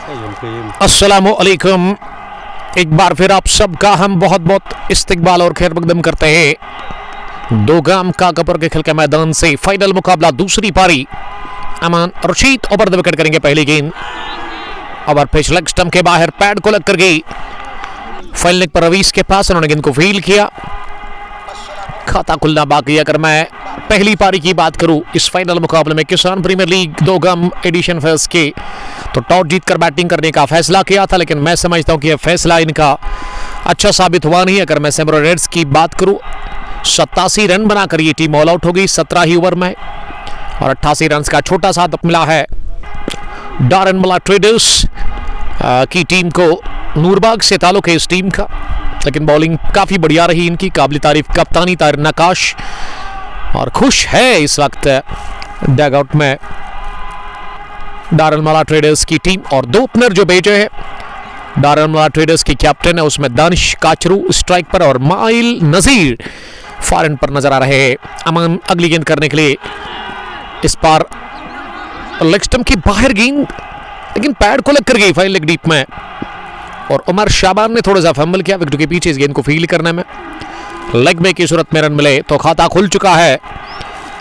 अस्सलामुअलैकुम। एक बार फिर आप सबका हम बहुत बहुत इस्तकबाल और खैर मकदम करते हैं। दो गाम काकापुर के खेल के मैदान से फाइनल मुकाबला दूसरी पारी। अमान रशीद ओवर द विकेट करेंगे पहली गेंद। ओवर पिच लेग स्टंप के बाहर पैड को लग कर गई। फील्डिंग पर रवीस के पास उन्होंने गेंद को फील किया। खाता खुलना बाकी। अगर मैं पहली पारी की बात करूं इस फाइनल मुकाबले में किसान प्रीमियर लीग दो गम एडिशन फेस के, तो टॉस जीतकर बैटिंग करने का फैसला किया था, लेकिन मैं समझता हूं कि यह फैसला इनका अच्छा साबित हुआ नहीं। अगर मैं सैमरो रेड्स की बात करूं 87 रन बनाकर ये टीम ऑल आउट हो गई 17 ही ओवर में, और 88 रन का छोटा सा दप मिला है डारनमला ट्रेडर्स की टीम को। नूरबाग से ताल्लुक है इस टीम का, लेकिन बॉलिंग काफी बढ़िया रही इनकी। काबिल तारीफ कप्तानी ताहिर नकाश, और खुश है इस वक्त डगआउट में डारनमला ट्रेडर्स की टीम। और दो ओपनर जो भेजे हैं डारनमला ट्रेडर्स की कैप्टन है, उसमें दानिश काचरू स्ट्राइक पर और माइल नजीर फॉरन पर नजर आ रहे हैं। अमान अगली गेंद करने के लिए इस बार लेग स्टंप की बाहर गेंद, लेकिन पैड को लग कर गई फाइल लेग डीप में, और उमर शाबान ने थोड़ा सा फंबल किया विकेट के पीछे इस गेंद को फील करने में। लेग में की सूरत में रन मिले तो खाता खुल चुका है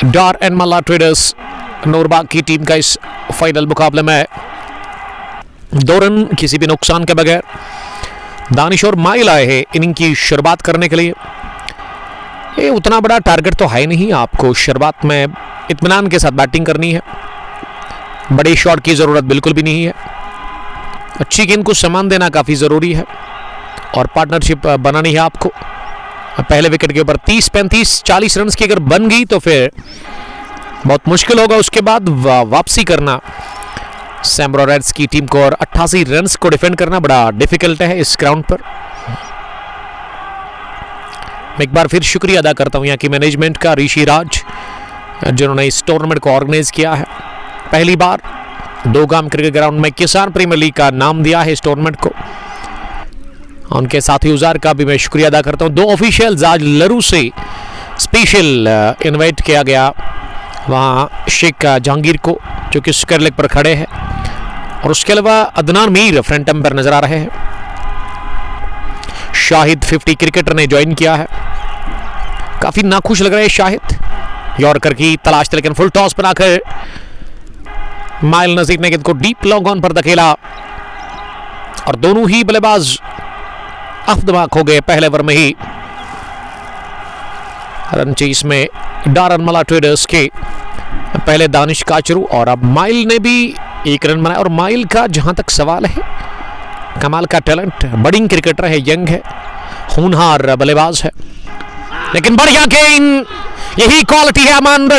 डारनमला ट्रेडर्स नूरबाग की टीम का इस फाइनल मुकाबले में। 2 रन किसी भी नुकसान के बगैर दानिश और माइल आए हैं इनिंग की शुरुआत करने के लिए। ये उतना बड़ा टारगेट तो है नहीं, आपको शुरुआत में इत्मीनान के साथ बैटिंग करनी है, बड़े शॉट की जरूरत बिल्कुल भी नहीं है। अच्छी गेंद को सामान देना काफी जरूरी है और पार्टनरशिप बनानी है आपको। पहले विकेट के ऊपर 30, 35, 40 रन की अगर बन गई तो फिर बहुत मुश्किल होगा उसके बाद वापसी करना सैमरो रेड्स की टीम को, और 88 रन को डिफेंड करना बड़ा डिफिकल्ट है इस ग्राउंड पर। मैं एक बार फिर शुक्रिया अदा करता हूं यहाँ की मैनेजमेंट का, ऋषि राज, जिन्होंने इस टूर्नामेंट को ऑर्गेनाइज किया है। पहली बार दो गाम क्रिकेट ग्राउंड में किसान प्रीमियर लीग का नाम दिया है इस टूर्नामेंट को। उनके साथी उजार का भी मैं शुक्रिया अदा करता हूं। 2 ऑफिशियल्स आज लरू से स्पेशल इनवाइट किया गया, वहाँ शेख जहांगीर को जो कि स्क्वायर लेग पर खड़े हैं, और उसके अलावा अदनान मीर फ्रंट एम्पायर नजर आ रहे हैं। शाहिद 50 क्रिकेटर ने ज्वाइन किया है, काफी नाखुश लग रहे हैं शाहिद। यॉर्कर की तलाश थी, लेकिन फुल टॉस बनाकर माइल नजीर ने गेंद को डीप लॉन्ग ऑन पर धकेला, और दोनों ही बल्लेबाज अफदबाक हो गए पहले ओवर में ही। रन चेस में डारनमला ट्रेडर्स के पहले दानिश काचरू, और अब माइल ने भी 1 रन बनाया। और माइल का जहां तक सवाल है, कमाल का टैलेंट, बडिंग क्रिकेटर है, यंग है, होनहार बल्लेबाज है, लेकिन बढ़िया गेंद, यही क्वालिटी है अमान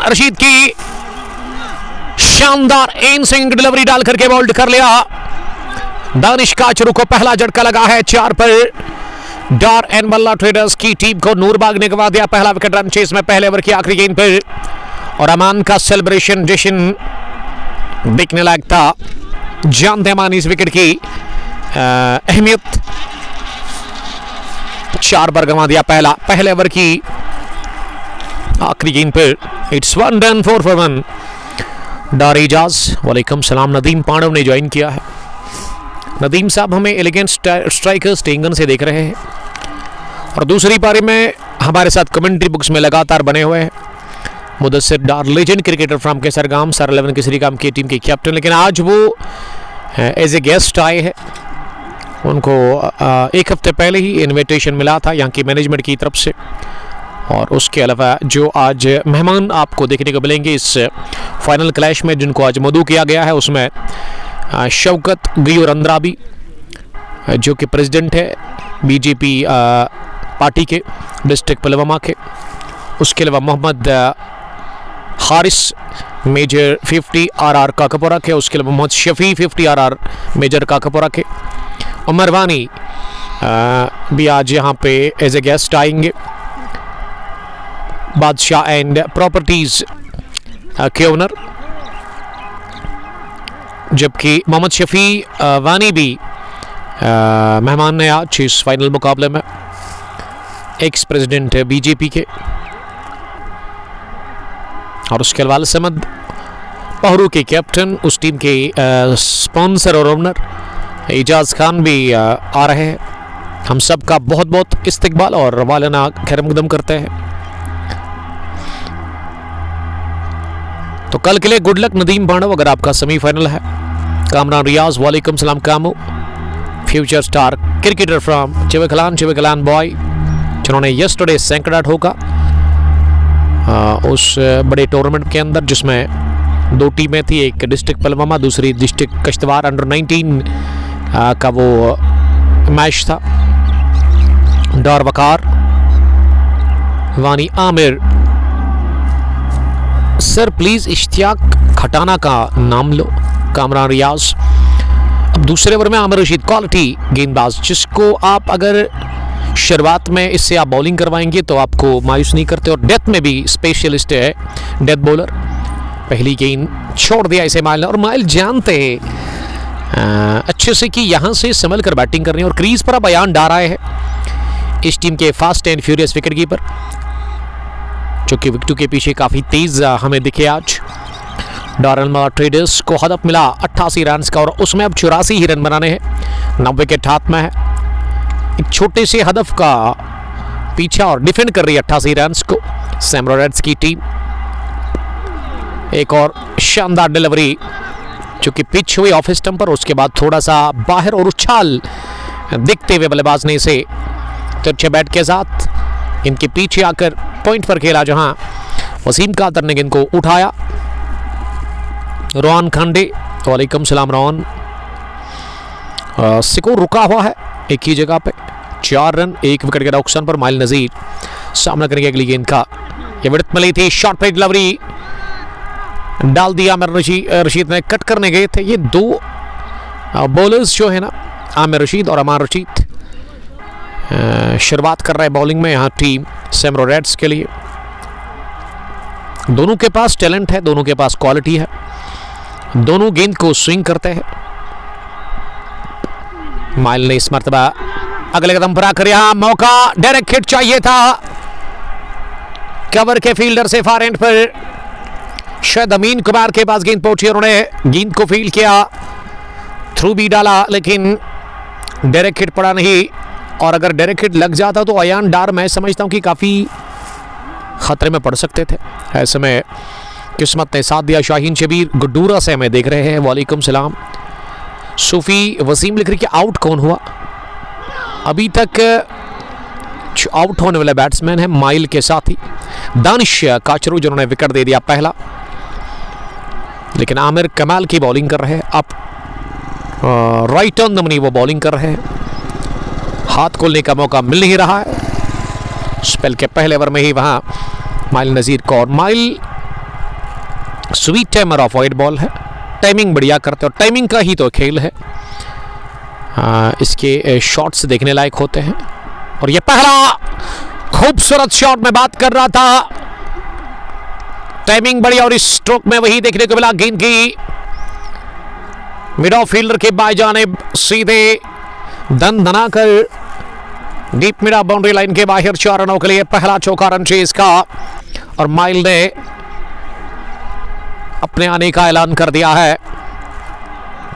रशीद की। शानदार एन सिंह डिलीवरी डाल करके बोल्ड कर लिया। दानिश काचरू को पहला झटका लगा है 4 पर। डारनमला ट्रेडर्स की टीम को नूरबाग ने गवा दिया पहला विकेट रन चेस में पहले ओवर की आखिरी गेंद पर, और अमान का सेलिब्रेशन जश्न देखने लायक था। जानते अमान इस विकेट की अहमियत। 4 पर गंवा दिया पहले ओवर की आखिरी गेंद पर। It's 1 run 4 for 1। डार एजाज वालेकुम सलाम। नदीम पांडव ने ज्वाइन किया है। नदीम साहब हमें एलिगेंट स्ट्राइकर्स टेंगन से देख रहे हैं, और दूसरी पारी में हमारे साथ कमेंट्री बुक्स में लगातार बने हुए हैं मुदस्सिर डार, लेजेंड क्रिकेटर फ्रॉम केसरगाम, सर 11 केसरीगाम की टीम के कैप्टन, लेकिन आज वो एज ए गेस्ट आए हैं। उनको 1 हफ्ते पहले ही इनविटेशन मिला था यहाँ की मैनेजमेंट की तरफ से, और उसके अलावा जो आज मेहमान आपको देखने को मिलेंगे इस फाइनल क्लैश में, जिनको आज मदऊ किया गया है, उसमें शौकत गयूर अंद्राबी जो कि प्रेसिडेंट है बीजेपी पार्टी के डिस्ट्रिक्ट पुलवामा के, उसके अलावा मोहम्मद हारिस मेजर 50 RR काकापुरा के, उसके अलावा मोहम्मद शफी 50 RR मेजर काकापुरा के, उमर वानी भी आज यहाँ पे एज ए गेस्ट आएंगे, बादशाह एंड प्रॉपर्टीज के ओनर, जबकि मोहम्मद शफी वानी भी मेहमान है आज इस फाइनल मुकाबले में, एक्स प्रेसिडेंट बीजेपी के, और उसके अलावा समद पहरू के कैप्टन, उस टीम के स्पॉन्सर और ओनर एजाज खान भी आ रहे हैं। हम सब का बहुत बहुत इस्तकबाल और वालना खैरमकदम करते हैं। तो कल के लिए गुड लक नदीम बांडव, अगर आपका सेमीफाइनल है। कामरान रियाज, वालेकुम सलाम Kamu, future star cricketer from Chivkalan boy, जिन्होंने यस्टरडे सैंकड़ा होगा उस बड़े टूर्नामेंट के अंदर, जिसमें 2 टीमें थी, एक डिस्ट्रिक्ट पलवामा, दूसरी डिस्ट्रिक्ट कश्तवार अंडर 19 का वो मैच था। डार वकार, वानी आमिर, सर प्लीज इश्तियाक खटाना का नाम लो। कामरान रियाज, अब दूसरे ओवर में आमिर रशीद क्वालिटी गेंदबाज, जिसको आप अगर शुरुआत में इससे आप बॉलिंग करवाएंगे तो आपको मायूस नहीं करते, और डेथ में भी स्पेशलिस्ट है, डेथ बॉलर। पहली गेंद छोड़ दिया इसे माइल ने, और माइल जानते हैं अच्छे से कि यहाँ से संभल कर बैटिंग करनी है, और क्रीज पर अब अयान डार आए हैं इस टीम के fast and furious wicket keeper, जो कि विकेटों के पीछे काफ़ी तेज हमें दिखे आज। डारन ट्रेडर्स को हदफ मिला 88 रन का, और उसमें अब 84 ही रन बनाने हैं। 9 विकेट हाथ में है, एक छोटे से हदफ का पीछा और डिफेंड कर रही है 88 रन को सैमरो रेड्स की टीम। एक और शानदार डिलीवरी, जो कि पिच हुई ऑफ स्टंप पर, उसके बाद थोड़ा सा बाहर और उछाल दिखते हुए बल्लेबाज ने इसे तिरछे बैट के साथ इनके पीछे आकर पॉइंट पर खेला, जहां वसीम कादर ने गेंद को उठाया। रोहन खंडे, वालेकुम सलाम रोहन, स्कोर रुका हुआ है एक ही जगह पे, 4 रन 1 विकेट के नुकसान पर। माइल नजीर सामना करेंगे अगली गेंद का, ये विकेट मिली थी, शॉर्ट पे डिलीवरी डाल दिया। आमिर रशीद ने कट करने गए थे। ये 2 बॉलर्स जो है ना, आमिर रशीद और अमान रशीद, शुरुआत कर रहे हैं बॉलिंग में यहाँ टीम सैमरो रेड्स के लिए। दोनों के पास टैलेंट है, दोनों के पास क्वालिटी है, दोनों गेंद को स्विंग करते हैं। माइल ने इस मर्तबा अगले कदम पर आकर यहां मौका, डायरेक्ट हिट चाहिए था कवर के फील्डर से फार एंड पर, शायद अमीन कुमार के पास गेंद पहुंची, उन्होंने गेंद को फील्ड किया, थ्रू भी डाला, लेकिन डायरेक्ट हिट पड़ा नहीं। और अगर डायरेक्ट हिट लग जाता तो अयान डार मैं समझता हूं कि काफी खतरे में पड़ सकते थे। ऐसे में किस्मत ने साथ दिया। शाहीन शबीर गुड्डूरा से हमें देख रहे हैं, वालेकुम सलाम। सूफी वसीम लिख रही कि आउट कौन हुआ? अभी तक आउट होने वाले बैट्समैन है माइल के साथ ही दानिश काचरू, जिन्होंने विकेट दे दिया पहला, लेकिन आमिर कमाल की बॉलिंग कर रहे हैं। अब राइट ऑन द मनी वो बॉलिंग कर रहे हैं, हाथ खोलने का मौका मिल नहीं रहा है। स्पेल के पहले ओवर में ही वहां माइल नजीर को, और mile sweet timer of wide ball है, टाइमिंग बढ़िया करते, और टाइमिंग का ही तो खेल है। इसके शॉट्स देखने लायक होते हैं, और ये पहला खूबसूरत शॉट में बात कर रहा था, टाइमिंग बढ़िया, और इस स्ट्रोक में वही देखने को मिला। गेंद की मिड ऑफ फील्डर के बाएं जानिब सीधे दन दना कर deep mid of boundary line के बाहर 4 रनों के लिए पहला चौका रन चेज का, और माइल ने अपने आने का ऐलान कर दिया है।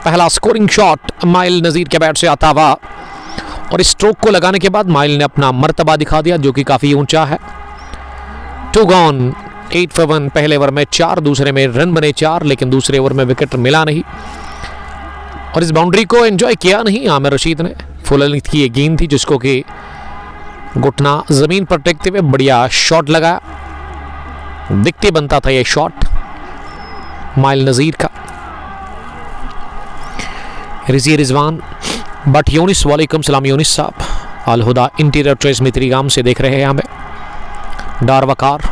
पहला स्कोरिंग शॉट माइल नजीर के बैट से आता हुआ, और इस स्ट्रोक को लगाने के बाद माइल ने अपना मर्तबा दिखा दिया, जो कि काफी ऊंचा है। 2 गॉन 8 for 1, पहले ओवर में 4, दूसरे में रन बने 4, लेकिन दूसरे ओवर में विकेट मिला नहीं, और इस बाउंड्री को एंजॉय किया नहीं आमिर रशीद ने। फुल लेंथ की एक गेंद थी, जिसको कि घुटना जमीन पर टेकते हुए बढ़िया शॉट लगा, दिखते बनता था ये शॉट माइल नजीर का। रिजी रिजवान बट यूनिस, वालेकुम सलाम यूनिस साहब, अलहुदा इंटीरियर ट्रेस मित्री गांव से देख रहे हैं हमें। डार वकार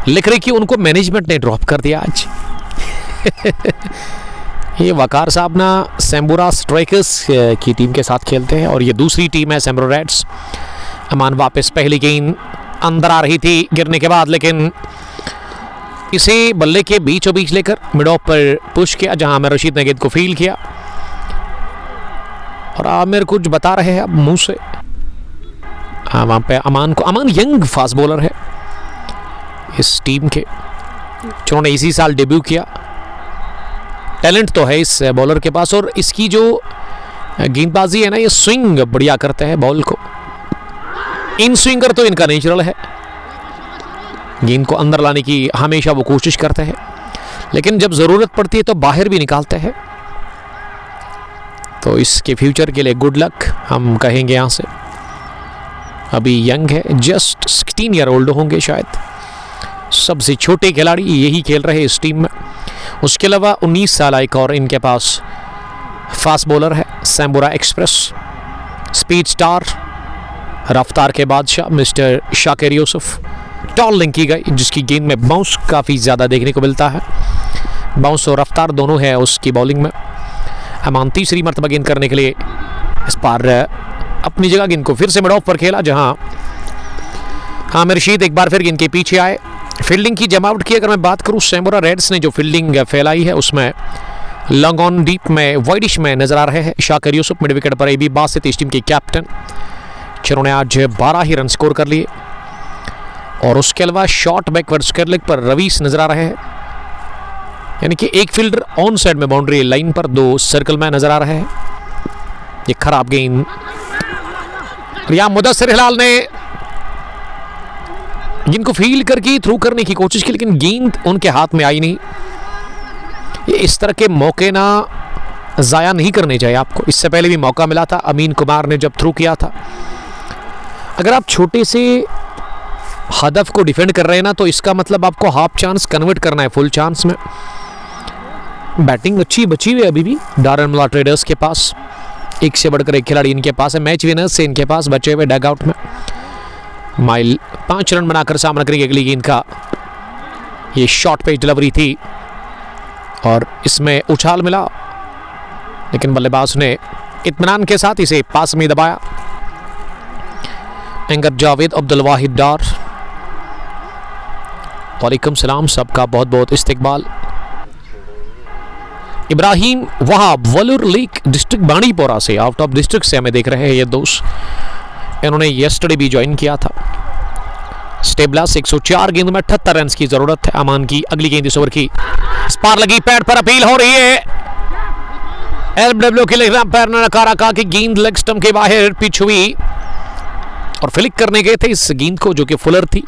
लिख रहे कि उनको मैनेजमेंट ने ड्रॉप कर दिया आज। ये वकार साहब ना सैम्बुरा स्ट्राइकर्स की टीम के साथ खेलते हैं, और ये दूसरी टीम है सैम्बुरा रेड्स। अमान वापस, पहली गेंद अंदर आ रही थी गिरने के बाद, लेकिन इसे बल्ले के बीचों बीच लेकर मिड ऑफ पर पुश किया, जहां आमिर रशीद ने गेंद को फील्ड किया, और आमिर कुछ बता रहे हैं अब मुंह से। वहां पे अमान यंग फास्ट बॉलर है इस टीम के, जिन्होंने इसी साल डेब्यू किया। टैलेंट तो है इस बॉलर के पास, और इसकी जो गेंदबाजी है ना, ये स्विंग बढ़िया करते हैं बॉल को। इन स्विंगर तो इनका नेचुरल है, गेंद को अंदर लाने की हमेशा वो कोशिश करते हैं, लेकिन जब जरूरत पड़ती है तो बाहर भी निकालते हैं। तो इसके फ्यूचर के लिए गुड लक हम कहेंगे यहाँ से। अभी यंग है, जस्ट 16 ईयर ओल्ड होंगे शायद, सबसे छोटे खिलाड़ी यही खेल रहे इस टीम में। उसके अलावा 19 साल एक और इनके पास फास्ट बॉलर है, सैम्बुरा एक्सप्रेस, स्पीड स्टार, रफ्तार के बादशाह मिस्टर शाकिर यूसुफ। टॉल लिंक की गई, जिसकी गेंद में बाउंस काफ़ी ज़्यादा देखने को मिलता है, बाउंस और रफ्तार दोनों है उसकी बॉलिंग में। अमान तीसरी मरतबा गेंद करने के लिए इस बार अपनी जगह गेंद को फिर से मिड ऑफ पर खेला, जहां हामिर रशीद एक बार फिर गेंद के पीछे आए। फील्डिंग की जमावट की अगर मैं बात करूं, सैमुरा रेड्स ने जो फील्डिंग फैलाई है उसमें लॉन्ग ऑन डीप में वाइडिश में नजर आ रहे हैं शाकिर यूसुफ। मिड विकेट पर एबी बासित इस टीम के कैप्टन, जिन्होंने आज 12 ही रन स्कोर कर लिए। और उसके अलावा शॉर्ट बैकवर्ड स्क्वायर लेग पर रवीश नजर आ रहे हैं, यानी कि एक फील्डर ऑन साइड में बाउंड्री लाइन पर, 2 सर्कल में नजर आ रहे हैं। ये खराब गेंद, या मुदस्सिर हिलाल ने गेंद को फील करके थ्रू करने की कोशिश की, लेकिन गेंद उनके हाथ में आई नहीं। ये इस तरह के मौके ना ज़ाया नहीं करने चाहिए आपको। इससे पहले भी मौका मिला था अमीन कुमार ने जब थ्रू किया था। अगर आप छोटे से हदफ को डिफेंड कर रहे हैं ना, तो इसका मतलब आपको हाफ चांस कन्वर्ट करना है फुल चांस में। बैटिंग अच्छी बची हुई है अभी भी डारनमुला ट्रेडर्स के पास, एक से बढ़कर एक खिलाड़ी इनके पास है। मैच विनर्स से इनके पास बचे हुए डगआउट में। माइल 5 रन बनाकर सामना करेंगे अगली गेंद का। ये शॉर्ट पेज डिलीवरी थी और इसमें उछाल मिला, लेकिन बल्लेबाज ने इत्मीनान के साथ इसे पास में दबाया। एंगर जावेद अब्दुल वाहिद डार, वालेकुम सलाम, सबका बहुत बहुत इस्तकबाल। इब्राहिम वहाब वलुर लीग डिस्ट्रिक्ट बांडीपोरा से, आउट ऑफ डिस्ट्रिक्ट से हमें देख रहे हैं ये दोस्त। इन्होंने येस्टरडे भी ज्वाइन किया था। स्टेबलास 104 गेंद में 78 रन की जरूरत है। अमान की अगली गेंद इस ओवर की इस पार लगी, पैड पर अपील हो रही है। एलडब्ल्यू के लिए पैर ने नकारा, कहा कि गेंद लेग स्टंप के बाहर पिच हुई और फ्लिक करने गए थे इस गेंद को जो कि फुलर थी,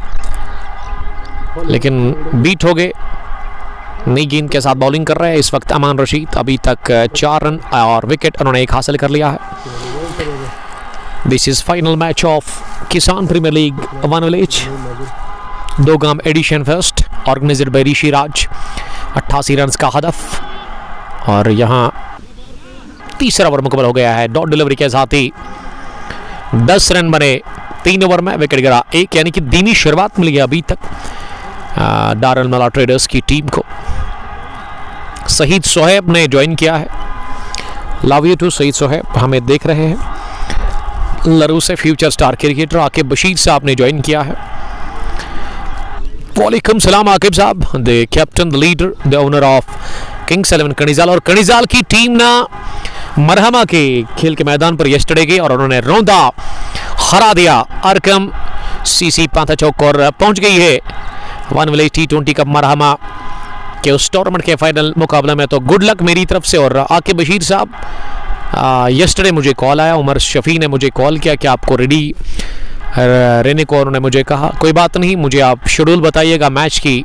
लेकिन बीट हो गए। नई गेंद के साथ बॉलिंग कर रहे हैं इस वक्त अमान रशीद। अभी तक 4 रन और विकेट उन्होंने एक हासिल कर लिया है। This is final match of Kisan premier league 1 village 2 गांव addition first, organised by Rishi Raj. 88 run का हदफ और यहाँ तीसरा ओवर मुकम्मल हो गया है। डॉट डिलीवरी के साथ ही 10 रन बने 3 ओवर में, विकेट गिरा 1, यानी कि धीमी शुरुआत मिली है अभी तक डारनमुला ट्रेडर्स की टीम को। शहीद सोहेब ने ज्वाइन किया है। लव यू टू शहीद सोहेब, हमें देख रहे हैं। लरू से future star cricketer Aqib Bashir साहब ने ज्वाइन किया है। वालेकुम सलाम आकिब साहब, the captain, the leader, the owner of Kings 11 कणिजाल। और कणिजाल की टीम ना मरहमा के खेल के मैदान पर येस्टरडे गई और उन्होंने रौंदा हरा दिया अरकम सीसी पांथा चौक और पहुंच गई है 1 विलेज T20 कप मरहमा के उस टूर्नामेंट के फाइनल मुकाबले में। तो गुड लक मेरी तरफ से। और आकिब बशीर साहब, येस्टरडे मुझे कॉल आया, उमर शफी ने मुझे कॉल किया कि आपको रेडी रहने को, उन्होंने मुझे कहा कोई बात नहीं, मुझे आप शेड्यूल बताइएगा मैच की,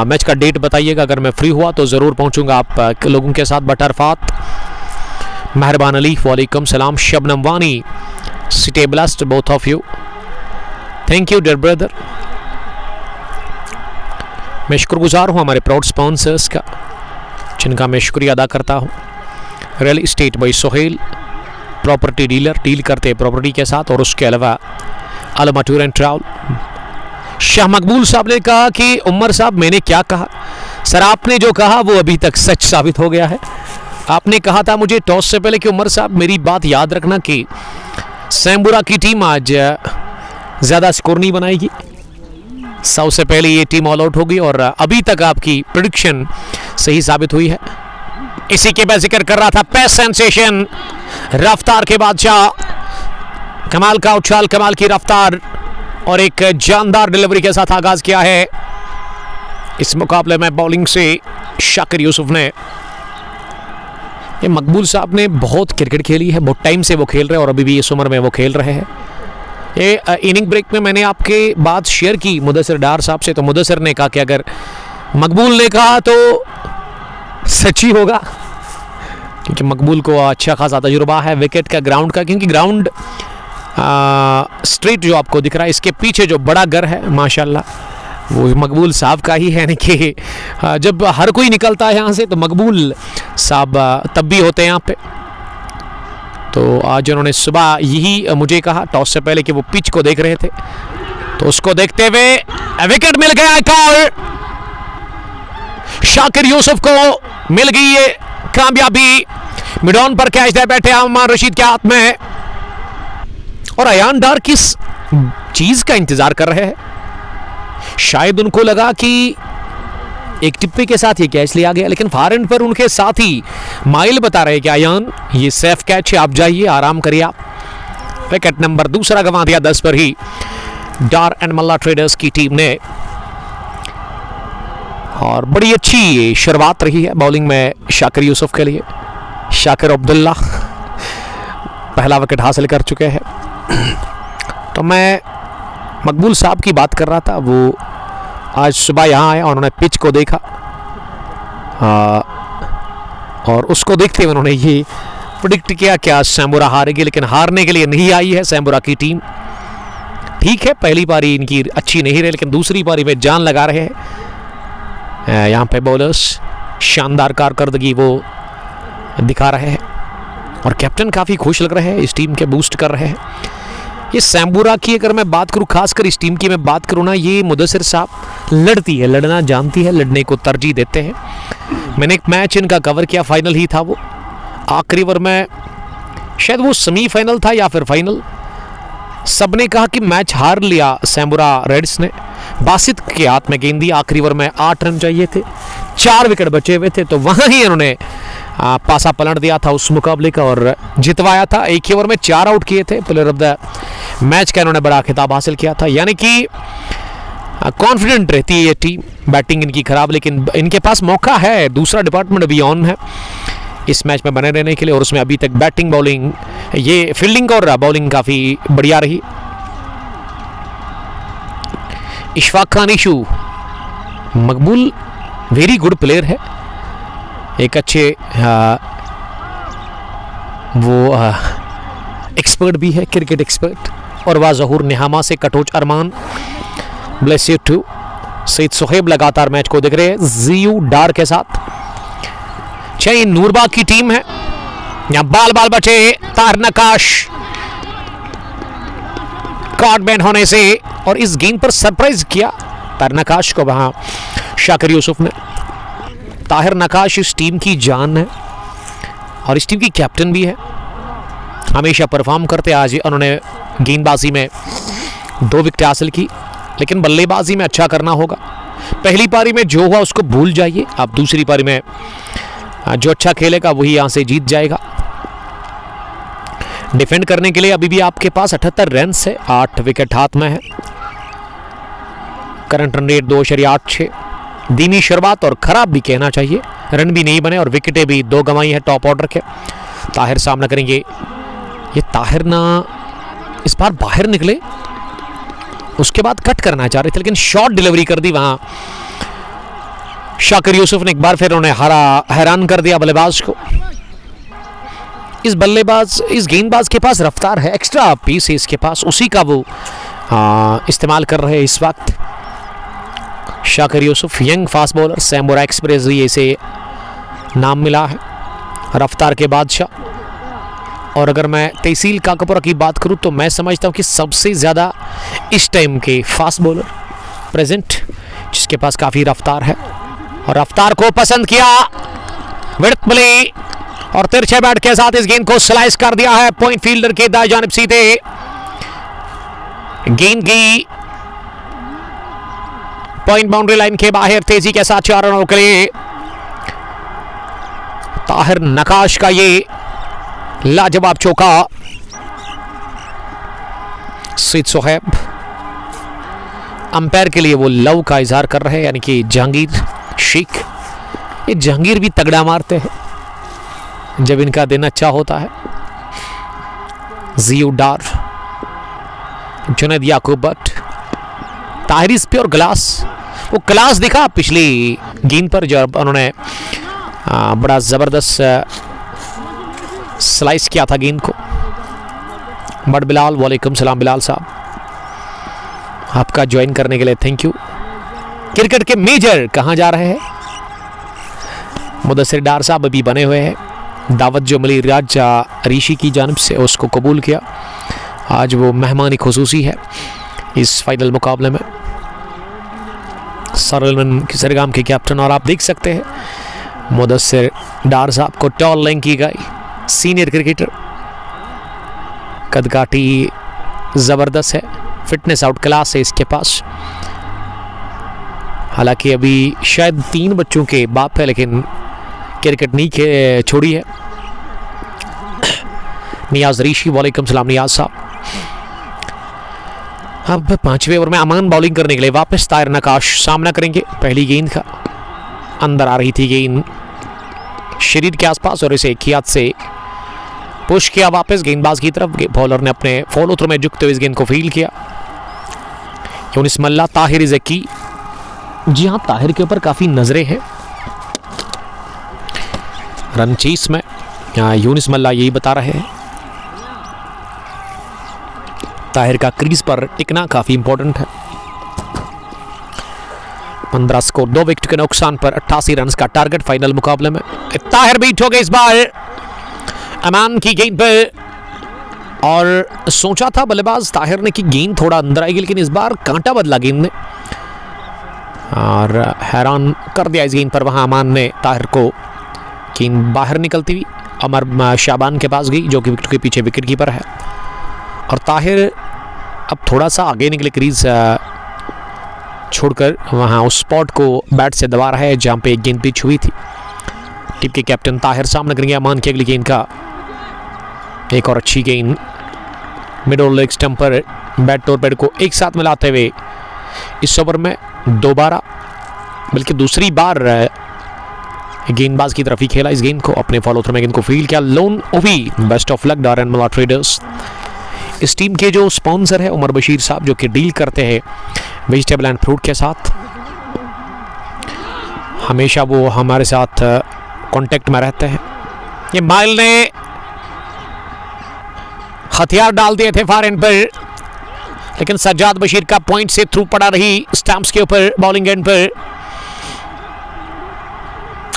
मैच का डेट बताइएगा, अगर मैं फ्री हुआ तो ज़रूर पहुंचूंगा आप लोगों के साथ। बटरफात मेहरबान अली, वालेकुम सलाम। Shabnam Wani, city blast, both of you, thank you dear brother. मैं शुक्रगुजार हूँ हमारे प्राउड स्पॉन्सर्स का, जिनका मैं शुक्रिया अदा करता हूँ। Real estate by Sohail, property dealer, deal करते हैं प्रॉपर्टी के साथ। और उसके अलावा Alma tour and travel. Shah Maqbool साहब ने कहा कि उमर साहब मैंने क्या कहा? सर आपने जो कहा वो अभी तक सच साबित हो गया है। आपने कहा था मुझे टॉस से पहले कि उमर साहब मेरी बात याद रखना कि सैम्बुरा की टीम आज ज़्यादा स्कोर नहीं बनाएगी। 100 से पहले ये टीम ऑल आउट होगी और अभी तक आपकी प्रेडिक्शन सही साबित हुई है। इसी के मैं जिक्र कर रहा था, पेस सेंसेशन, रफ्तार के बादशाह, कमाल का उछाल, कमाल की रफ्तार और एक जानदार डिलीवरी के साथ आगाज किया है इस मुकाबले में बॉलिंग से शाकिर यूसुफ ने, ये मकबूल साहब ने बहुत क्रिकेट खेली है, बहुत टाइम से वो खेल रहे हैं और अभी भी इस उम्र में वो खेल रहे हैं। ये इनिंग ब्रेक में मैंने आपके बात शेयर की मुदस्सिर डार साहब से, तो मुदस्सिर ने कहा कि अगर मकबूल ने कहा तो सच्ची होगा, क्योंकि मकबूल को अच्छा खासा तजुर्बा है विकेट का, ग्राउंड का, क्योंकि ग्राउंड स्ट्रीट जो आपको दिख रहा है इसके पीछे जो बड़ा घर है माशाल्लाह वो मकबूल साहब का ही है। यानी कि जब हर कोई निकलता है यहाँ से तो मकबूल साहब तब भी होते हैं यहाँ पे। तो आज उन्होंने सुबह यही मुझे कहा टॉस से पहले कि वो पिच को देख रहे थे, तो उसको देखते हुए विकेट मिल गया एक और शाकिर यूसुफ को मिल गई ये कामयाबी। मिड ऑन पर कैच दे बैठे अमान रशीद के हाथ में और अयान डार किस चीज का इंतजार कर रहे हैं। शायद उनको लगा कि एक टिप्पे के साथ ये कैच लिया गया, लेकिन फार एंड पर उनके साथी माइल बता रहे कि अयान ये सेफ कैच है, आप जाइए आराम करिए आप। विकेट नंबर दूसरा गंवा दिया 10 पर ही डार एंड मल्ला ट्रेडर्स की टीम ने, और बड़ी अच्छी शुरुआत रही है बॉलिंग में शाकिर यूसुफ के लिए। शाकिर अब्दुल्ला पहला विकेट हासिल कर चुके हैं। तो मैं मकबूल साहब की बात कर रहा था, वो आज सुबह यहाँ आए और उन्होंने पिच को देखा और उसको देखते हुए उन्होंने ये प्रेडिक्ट किया क्या सैम्बुरा हारेगी, लेकिन हारने के लिए नहीं आई है सैम्बुरा की टीम। ठीक है, पहली पारी इनकी अच्छी नहीं रही, लेकिन दूसरी पारी में जान लगा रहे हैं। यहाँ पे बॉलर्स शानदार कारकर्दगी वो दिखा रहे हैं और कैप्टन काफ़ी खुश लग रहे हैं, इस टीम के बूस्ट कर रहे हैं। ये सैम्बुरा की अगर मैं बात करूं, खासकर इस टीम की मैं बात करूं ना, ये मुदस्सिर साहब लड़ती है, लड़ना जानती है, लड़ने को तरजीह देते हैं। मैंने एक मैच इनका कवर किया, फाइनल ही था वो, आखिरी ओवर में शायद वो सेमीफाइनल था या फिर फाइनल, सबने कहा कि मैच हार लिया सैम्बुरा रेड्स ने। बासित के हाथ में गेंद दी, आखिरी ओवर में 8 रन चाहिए थे, 4 विकेट बचे हुए थे, तो वहाँ ही इन्होंने पासा पलट दिया था उस मुकाबले का और जितवाया था। एक ही ओवर में 4 आउट किए थे, प्लेयर ऑफ द मैच का इन्होंने बड़ा खिताब हासिल किया था। यानी कि कॉन्फिडेंट रहती है ये टीम। बैटिंग इनकी खराब, लेकिन इनके पास मौका है, दूसरा डिपार्टमेंट अभी ऑन है इस मैच में बने रहने के लिए, और उसमें अभी तक बैटिंग, बॉलिंग, ये फील्डिंग और बॉलिंग काफ़ी बढ़िया रही। इशफाक खान इशू, मकबूल वेरी गुड प्लेयर है, एक अच्छे एक्सपर्ट भी है, क्रिकेट एक्सपर्ट। और वाह ज़हूर निहामा से Katoch Arman, bless you too. Saeed Suhaib लगातार मैच को देख रहे हैं जीयू डार के साथ। चाहिए नूरबाग की टीम है, यहाँ बाल बाल बचे तार नकाश कार्ड बैन होने से, और इस गेंद पर सरप्राइज किया ताहिर नकाश को वहां शाकिर यूसुफ ने। ताहिर नकाश इस टीम की जान है और इस टीम की कैप्टन भी है, हमेशा परफॉर्म करते। आज उन्होंने गेंदबाजी में 2 विकेट हासिल की, लेकिन बल्लेबाजी में अच्छा करना होगा। पहली पारी में जो हुआ उसको भूल जाइए, अब दूसरी पारी में जो अच्छा खेलेगा वही यहां से जीत जाएगा। डिफेंड करने के लिए अभी भी आपके पास 78 रन है, 8 विकेट हाथ में है। करंट रन रेट 2.86, धीमी शुरुआत और खराब भी कहना चाहिए, रन भी नहीं बने और विकेटें भी 2 गंवाई है टॉप ऑर्डर के। ताहिर सामना करेंगे, ये ताहिर ना इस बार बाहर निकले, उसके बाद कट करना चाह रहे थे, लेकिन शॉर्ट डिलीवरी कर दी वहां शाकिर यूसुफ ने। एक बार फिर उन्हें हैरान कर दिया बल्लेबाज को। इस गेंदबाज के पास रफ्तार है, एक्स्ट्रा पीस है इसके पास, उसी का वो इस्तेमाल कर रहे हैं इस वक्त Shakir Yusuf. Young fast bowler, Sambura express भी इसे नाम मिला है, रफ्तार के बादशाह। और अगर मैं तहसील काकापुरा की बात करूं तो मैं समझता हूं कि सबसे ज़्यादा इस टाइम के फास्ट बॉलर प्रेजेंट जिसके पास काफ़ी रफ्तार है, और रफ्तार को पसंद किया विड्थ प्ले और तिरछे बैट के साथ इस गेंद को स्लाइस कर दिया है पॉइंट फील्डर के दाएं जानिब सीधे। गेंद की पॉइंट बाउंड्री लाइन के बाहर तेजी के साथ 4 रनों के लिए ताहिर नकाश का ये लाजवाब चौका। सईद सुहेब, अंपायर के लिए वो लव का इजहार कर रहे हैं, यानी कि जहांगीर शेख। ये जहांगीर भी तगड़ा मारते हैं जब इनका दिन अच्छा होता है। जियो डार, जुनैद याकूब भट्ट, ताहिर इस पे और ग्लास, वो क्लास दिखा पिछली गेंद पर जब उन्होंने बड़ा ज़बरदस्त स्लाइस किया था गेंद को। बट बिलाल, वालेकुम सलाम बिलाल साहब, आपका ज्वाइन करने के लिए थैंक यू। क्रिकेट के मेजर कहाँ जा रहे हैं? मुदस्सिर डार साहब अभी बने हुए हैं। दावत जो मिली राजा ऋषि की जानिब से उसको कबूल किया। आज वो मेहमानी खुसूसी है इस फाइनल मुकाबले में। सरलमन किसरगाम के कैप्टन, और आप देख सकते हैं मुदस्सिर डार साहब को टॉल लैंग की गई। सीनियर क्रिकेटर, कदकाठी ज़बरदस्त है, फिटनेस आउट क्लास है इसके पास। हालांकि अभी शायद 3 बच्चों के बाप है, लेकिन क्रिकेट नहीं छोड़ी है। नियाज ऋषि, वालेकुम सलाम नियाज साहब। अब 5वें ओवर में अमान बॉलिंग करने के लिए वापस। ताहिर नकाश सामना करेंगे। पहली गेंद का अंदर आ रही थी गेंद शरीर के आसपास और इसे एक हाथ से पुश किया वापस गेंदबाज की तरफ। बॉलर ने अपने फॉलो थ्रू में झुकते हुए इस गेंद को फील्ड किया। यूनिस मल्ला, ताहिर इज ए की। जी हाँ, ताहिर के ऊपर काफी नजरें हैं रन चेस में। यूनिस मल्ला यही बता रहे हैं, ताहिर का क्रीज पर टिकना काफी इंपॉर्टेंट है। 15 स्कोर, 2 विकेट के नुकसान पर 88 रन का टारगेट फाइनल मुकाबले में। ताहिर बीट हो गए इस बार अमान की गेंद पर, और सोचा था बल्लेबाज ताहिर ने कि गेंद थोड़ा अंदर आएगी, लेकिन इस बार कांटा बदला गेंद ने और हैरान कर दिया इस गेंद पर। वहां अमान ने ताहिर को, गेंद बाहर निकलती हुई अमर शाबान के पास गई जो कि विकेट के पीछे विकेट कीपर है, और ताहिर अब थोड़ा सा आगे निकले क्रीज छोड़कर वहां उस स्पॉट को बैट से दबा रहा है जहां पे एक गेंद पिच हुई थी। टीम के कैप्टन ताहिर सामने करेंगे अमान की अगली गेंद का। एक और अच्छी गेंद मिडल लेग स्टंप पर बैट और पैड को एक साथ मिलाते हुए इस ओवर में दोबारा, बल्कि दूसरी बार गेंदबाज की तरफ ही खेला इस गेंद को, अपने फॉलो थ्रू में गेंद को फील्ड किया। लोन ओवी, बेस्ट ऑफ लक डारनमुला ट्रेडर्स। इस टीम के जो स्पॉन्सर है उमर बशीर साहब, जो कि डील करते हैं वेजिटेबल एंड फ्रूट के साथ, हमेशा वो हमारे साथ कांटेक्ट में रहते हैं। ये माइल ने हथियार डाल दिए थे फार एंड पर, लेकिन सज्जाद बशीर का पॉइंट से थ्रू पड़ा रही स्टंप्स के ऊपर बॉलिंग एंड पर,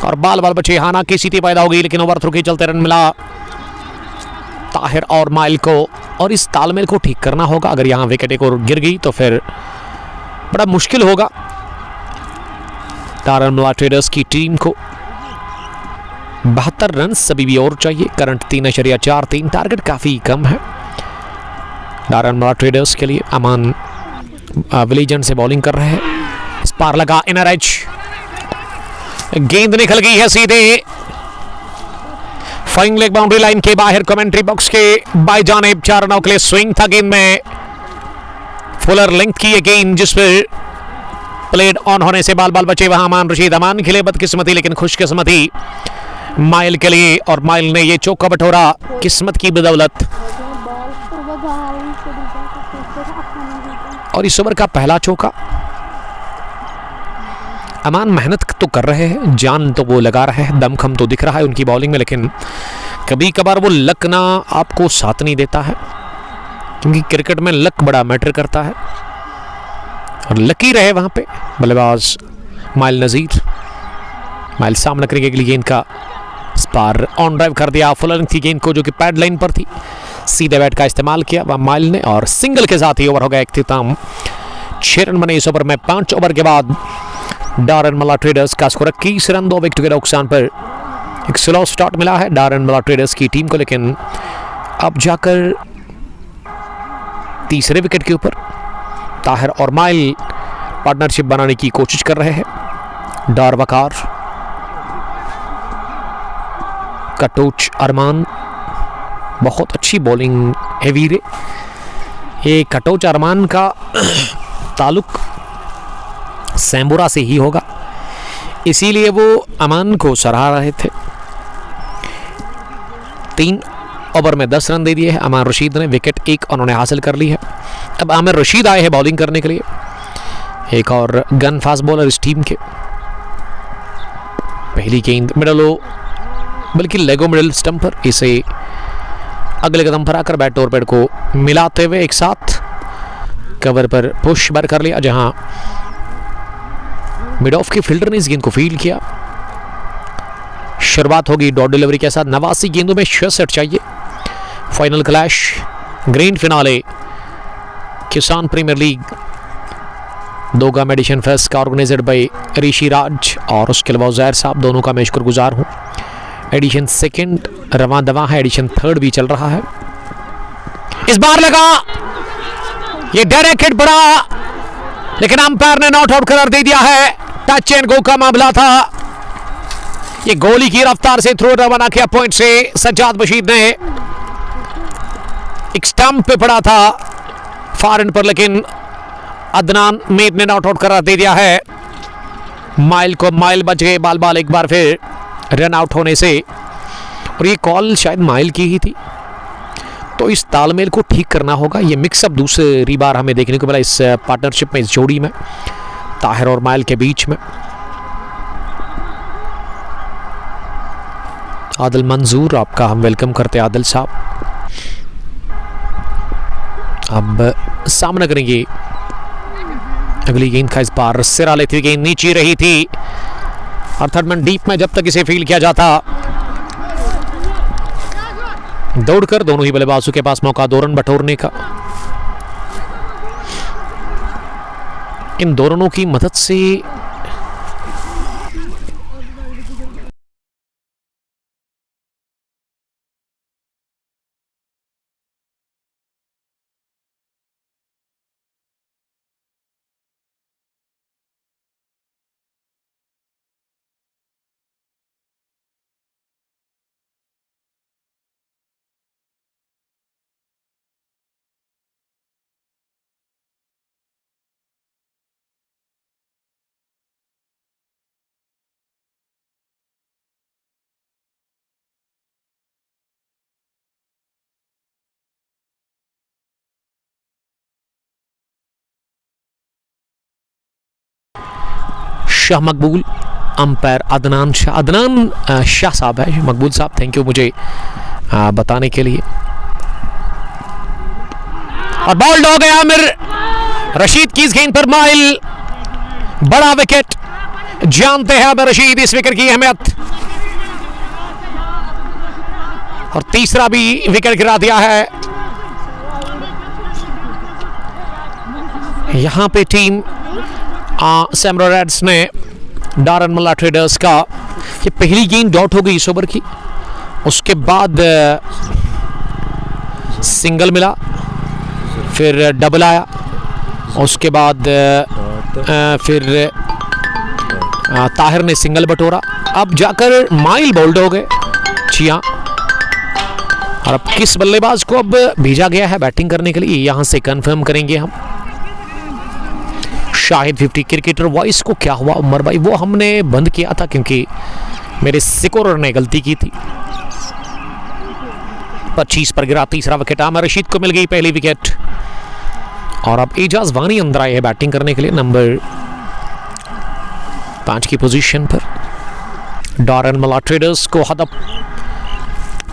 और बाल बाल बचे हाना की स्थिति पैदा हो गई, लेकिन ओवर थ्रू के चलते रन मिला ताहिर और माइल को, और इस तालमेल को ठीक करना होगा। अगर यहां विकेट एक और गिर गई तो फिर बड़ा मुश्किल होगा डारनमुला ट्रेडर्स की टीम को। 72 रन अभी भी और चाहिए। करंट 3.43, टारगेट काफी कम है डारनमुला ट्रेडर्स के लिए। अमान विलीजन से बॉलिंग कर रहे हैं। इस पार लगा इनर एज, गेंद निकल गई है सीधे फाइंग लेग बाउंड्री लाइन के बाहर। कमेंट्री बॉक्स के बाई जानिब 4 रनों के लिए स्विंग था गेंद में। फुलर लेंथ की ये गेंद जिस पर प्लेड ऑन होने से बाल बाल बचे वहां अमान रशीद। अमान के लिए बदकिस्मती लेकिन खुशकिस्मती माइल के लिए, और माइल ने ये चौका बटोरा किस्मत की बदौलत। और इस ओवर का पहला चौका। अमान मेहनत तो कर रहे हैं, जान तो वो लगा रहे हैं, दमखम तो दिख रहा है उनकी बॉलिंग में, लेकिन कभी कभार वो लक ना आपको साथ नहीं देता है, क्योंकि क्रिकेट में लक बड़ा मैटर करता है। और लकी रहे वहां पे बल्लेबाज माइल नजीर। माइल सामने करेंगे अगली गेंद का। स्पार ऑन ड्राइव कर दिया फुलर थी गेंद को, जो कि पैड लाइन पर थी। सीधे बैट का इस्तेमाल किया वह माइल ने, और सिंगल के साथ ही ओवर हो गया इख्तिताम। 6 रन बने इस ओवर में। 5 ओवर के बाद डारनमुला ट्रेडर्स का स्कोर 21 रन 2 विकेट के नुकसान पर। एक स्लो स्टार्ट मिला है डारनमुला ट्रेडर्स की टीम को, लेकिन अब जाकर तीसरे विकेट के ऊपर ताहिर और माइल पार्टनरशिप बनाने की कोशिश कर रहे हैं। डार वकार, कटोच अरमान, बहुत अच्छी बॉलिंग है वीरे। ये कटोच अरमान का ताल्लुक सैम्बुरा से ही होगा, इसीलिए वो अमान को सराह रहे थे। 3 ओवर में 10 रन दे दिए हैं अमान रशीद ने, विकेट 1 उन्होंने हासिल कर ली है। अब आमिर रशीद आए हैं बॉलिंग करने के लिए, एक और गन फास्ट बॉलर इस टीम के। पहली गेंद मिडल बल्कि लेगो मिडल स्टंप पर, इसे अगले कदम पर आकर बैट और पैड को मिलाते हुए एक साथ कवर पर पुश बार कर लिया, जहां मिड ऑफ के फील्डर ने इस गेंद को फील्ड किया। शुरुआत होगी डॉट डिलीवरी के साथ। 89 गेंदों में 6 सेट चाहिए। फाइनल क्लैश, ग्रैंड फिनाले किसान premier league Dogam addition fest का ऑर्गेनाइज्ड बाय ऋषि राज और उसके अलावा ज़ैर साहब, दोनों का मैं शुक्रगुजार हूँ। एडिशन 2 रवां दवा है, एडिशन 3 भी चल रहा है। इस बार लगा ये डायरेक्ट हिट बड़ा, लेकिन अंपायर ने नॉट आउट करार दे दिया है। टच एंड गो का मामला था। ये गोली की रफ्तार से थ्रो रवाना किया पॉइंट से सज्जाद बशीर ने। एक स्टंप पे पड़ा था फार एंड पर, लेकिन अदनान मीर ने नॉट आउट करार दे दिया है। माइल को माइल बच गए बाल एक बार फिर रन आउट होने से, और ये कॉल शायद माइल की ही थी, तो इस तालमेल को ठीक करना होगा। ये मिक्सअप दूसरी बार हमें देखने को मिला इस पार्टनरशिप में, इस जोड़ी में, ताहिर और माइल के बीच में। आदिल मंजूर, आपका हम वेलकम करते हैं आदिल साहब। अब सामना करेंगे अगली गेंद का। इस बार सिरा लेती गेंद नीचे रही थी और थर्ड मैन डीप में जब तक इसे फील्ड किया जाता, दौड़कर दोनों ही बल्लेबाजों के पास मौका 2 रन बटोरने का। इन 2 रनों की मदद से शाह मकबूल, अंपायर अदनान शाह साहब है। मकबूल साहब, थैंक यू मुझे बताने के लिए। और बॉल्ड हो गया आमिर रशीद की इस गेंद पर माइल, बड़ा विकेट। जानते हैं आमिर रशीद इस विकेट की अहमियत, और तीसरा भी विकेट गिरा दिया है। यहां पे टीम सैमरा रेड्स ने डारनमुल्ला ट्रेडर्स का, ये पहली गेंद डॉट हो गई इस ओवर की, उसके बाद सिंगल मिला, फिर डबल आया, उसके बाद फिर ताहिर ने सिंगल बटोरा, अब जाकर माइल बोल्ड हो गए। चिया, और अब किस बल्लेबाज को अब भेजा गया है बैटिंग करने के लिए, यहां से कंफर्म करेंगे हम। शाहिद 50 क्रिकेटर वॉइस को क्या हुआ उमर भाई, वो हमने बंद किया था क्योंकि मेरे सिकोरर ने गलती की थी। 25 पर गिरा तीसरा विकेट, आमिर रशीद को मिल गई पहली विकेट। और अब एजाज वानी अंदर आए हैं बैटिंग करने के लिए नंबर 5 की पोजीशन पर। डारनमुल्ला ट्रेडर्स को हदफ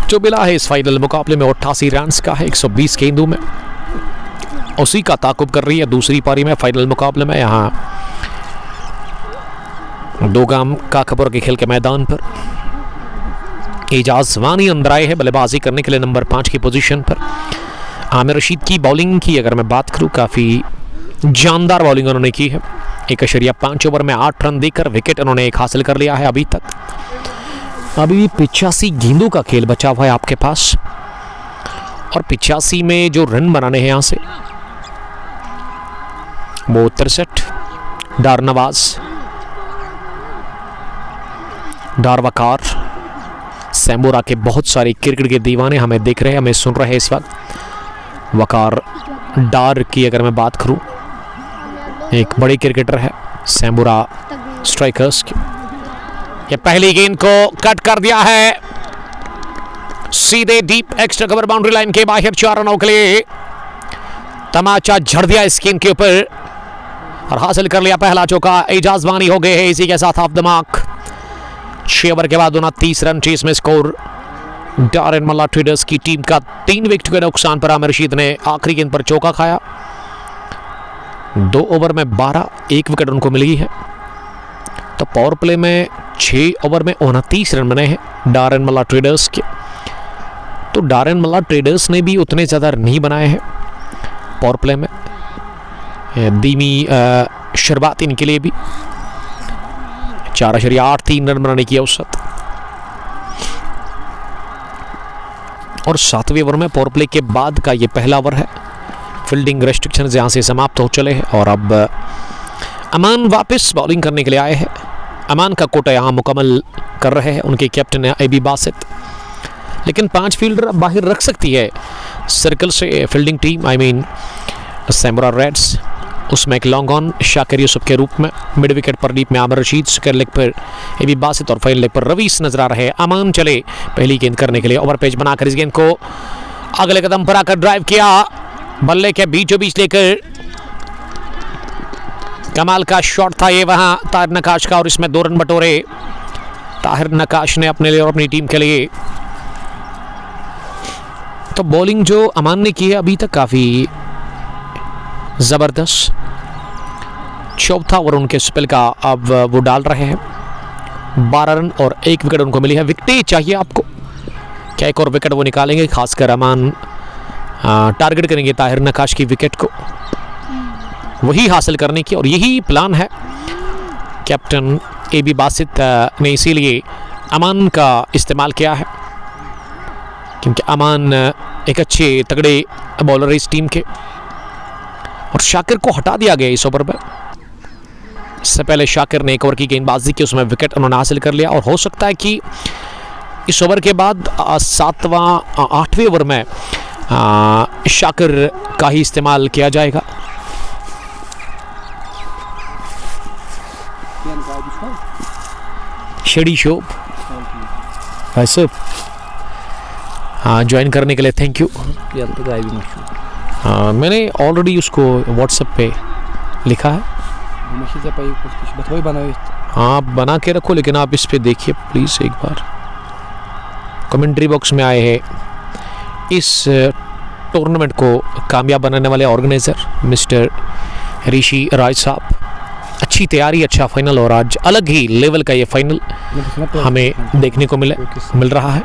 जो मिला है इस फाइनल मुकाबले में 88 रन का है 120 गेंदों में, उसी का ताकुब कर रही है दूसरी पारी में फाइनल मुकाबले में। यहाँ दोगाम काकापुर के खेल के मैदान पर एजाज वानी अंदर आए हैं बल्लेबाजी करने के लिए नंबर 5 की पोजीशन पर। आमिर रशीद की बॉलिंग की अगर मैं बात करूं, काफ़ी जानदार बॉलिंग उन्होंने की है। 1.5 ओवर में 8 रन देकर विकेट उन्होंने एक हासिल कर लिया है अभी तक। अभी 85 गेंदों का खेल बचा हुआ है आपके पास, और 85 में जो रन बनाने हैं यहाँ से वो 63। डारनवाज, डारवकार, सैम्बुरा के बहुत सारे क्रिकेट के दीवाने हमें देख रहे हैं, हमें सुन रहे हैं इस वक्त। वकार डार की अगर मैं बात करूं, एक बड़ी क्रिकेटर है सैम्बुरा स्ट्राइकर्स की। ये पहली गेंद को कट कर दिया है सीधे deep extra cover boundary line के बाहर 4 रनों के लिए तमाचा झड़ दिया इस गेंद के ऊपर और हासिल कर लिया पहला चौका। एजाज वानी हो गए हैं इसी के साथ ऑफ द मार्क। 6 ओवर के बाद 29 रन चेस में स्कोर। डारेन मल्ला ट्रेडर्स की टीम का 3 विकेट के नुकसान पर आमिर रशीद ने आखिरी गेंद पर चौका खाया। 2 ओवर में 12, 1 विकेट उनको मिली है। तो पावर प्ले में 6 ओवर में 29 रन बने हैं डारेन मल्ला ट्रेडर्स के। तो डारेन मल्ला ट्रेडर्स ने भी उतने ज़्यादा रन नहीं बनाए हैं पावर प्ले में। धीमी शुरुआत इनके लिए भी 4.83 रन बनाने की औसत। और 7वें ओवर में पावर प्ले के बाद का ये पहला ओवर है। फील्डिंग रेस्ट्रिक्शंस यहाँ से समाप्त हो चले हैं और अब अमान वापस बॉलिंग करने के लिए आए हैं। अमान का कोटा यहाँ मुकम्मल कर रहे हैं उनके कैप्टन है एबी बासित। लेकिन 5 फील्डर बाहर रख सकती है सर्कल से fielding team, I mean Sambura reds. उसमें एक लॉन्ग ऑन शाकिर यूसुफ के रूप में, मिड विकेट पर डीप में आमिर रशीद, सेकंड लेग पर एबी बासित और फाइनल लेग पर रवीस नजर आ रहे हैं। अमान चले पहली गेंद करने के लिए, ओवर पेज बनाकर इस गेंद को अगले कदम पर आकर ड्राइव किया, बल्ले के बीचों बीच लेकर कमाल का शॉट था ये वहां ताहिर नकाश का और इसमें 2 रन बटोरे ताहिर नकाश ने अपने लिए और अपनी टीम के लिए। तो बॉलिंग जो अमान ने की है अभी तक काफ़ी ज़बरदस्त। 4था ओवर उनके स्पेल का अब वो डाल रहे हैं। 12 रन और 1 विकेट उनको मिली है। विकेट चाहिए आपको, क्या एक और विकेट वो निकालेंगे? खासकर अमान टारगेट करेंगे ताहिर नकाश की विकेट को, वही हासिल करने की, और यही प्लान है कैप्टन एबी बासित ने, इसीलिए अमान का इस्तेमाल किया है क्योंकि अमान एक अच्छे तगड़े बॉलर है इस टीम के। और शाकिर को हटा दिया गया इस ओवर में। इससे पहले शाकिर ने 1 ओवर की गेंदबाजी की, उसमें विकेट उन्होंने हासिल कर लिया और हो सकता है कि इस ओवर के बाद 8वें ओवर में शाकिर का ही इस्तेमाल किया जाएगा। शेडी शोब भाई साहब ज्वाइन करने के लिए थैंक यू। मैंने ऑलरेडी उसको व्हाट्सएप पे लिखा है। हाँ बना के रखो, लेकिन आप इस पे देखिए प्लीज़ एक बार। कमेंट्री बॉक्स में आए हैं इस टूर्नामेंट को कामयाब बनाने वाले ऑर्गेनाइज़र मिस्टर ऋषि राज साहब। अच्छी तैयारी, अच्छा फाइनल, और आज अलग ही लेवल का ये फाइनल हमें देखने को मिल रहा है।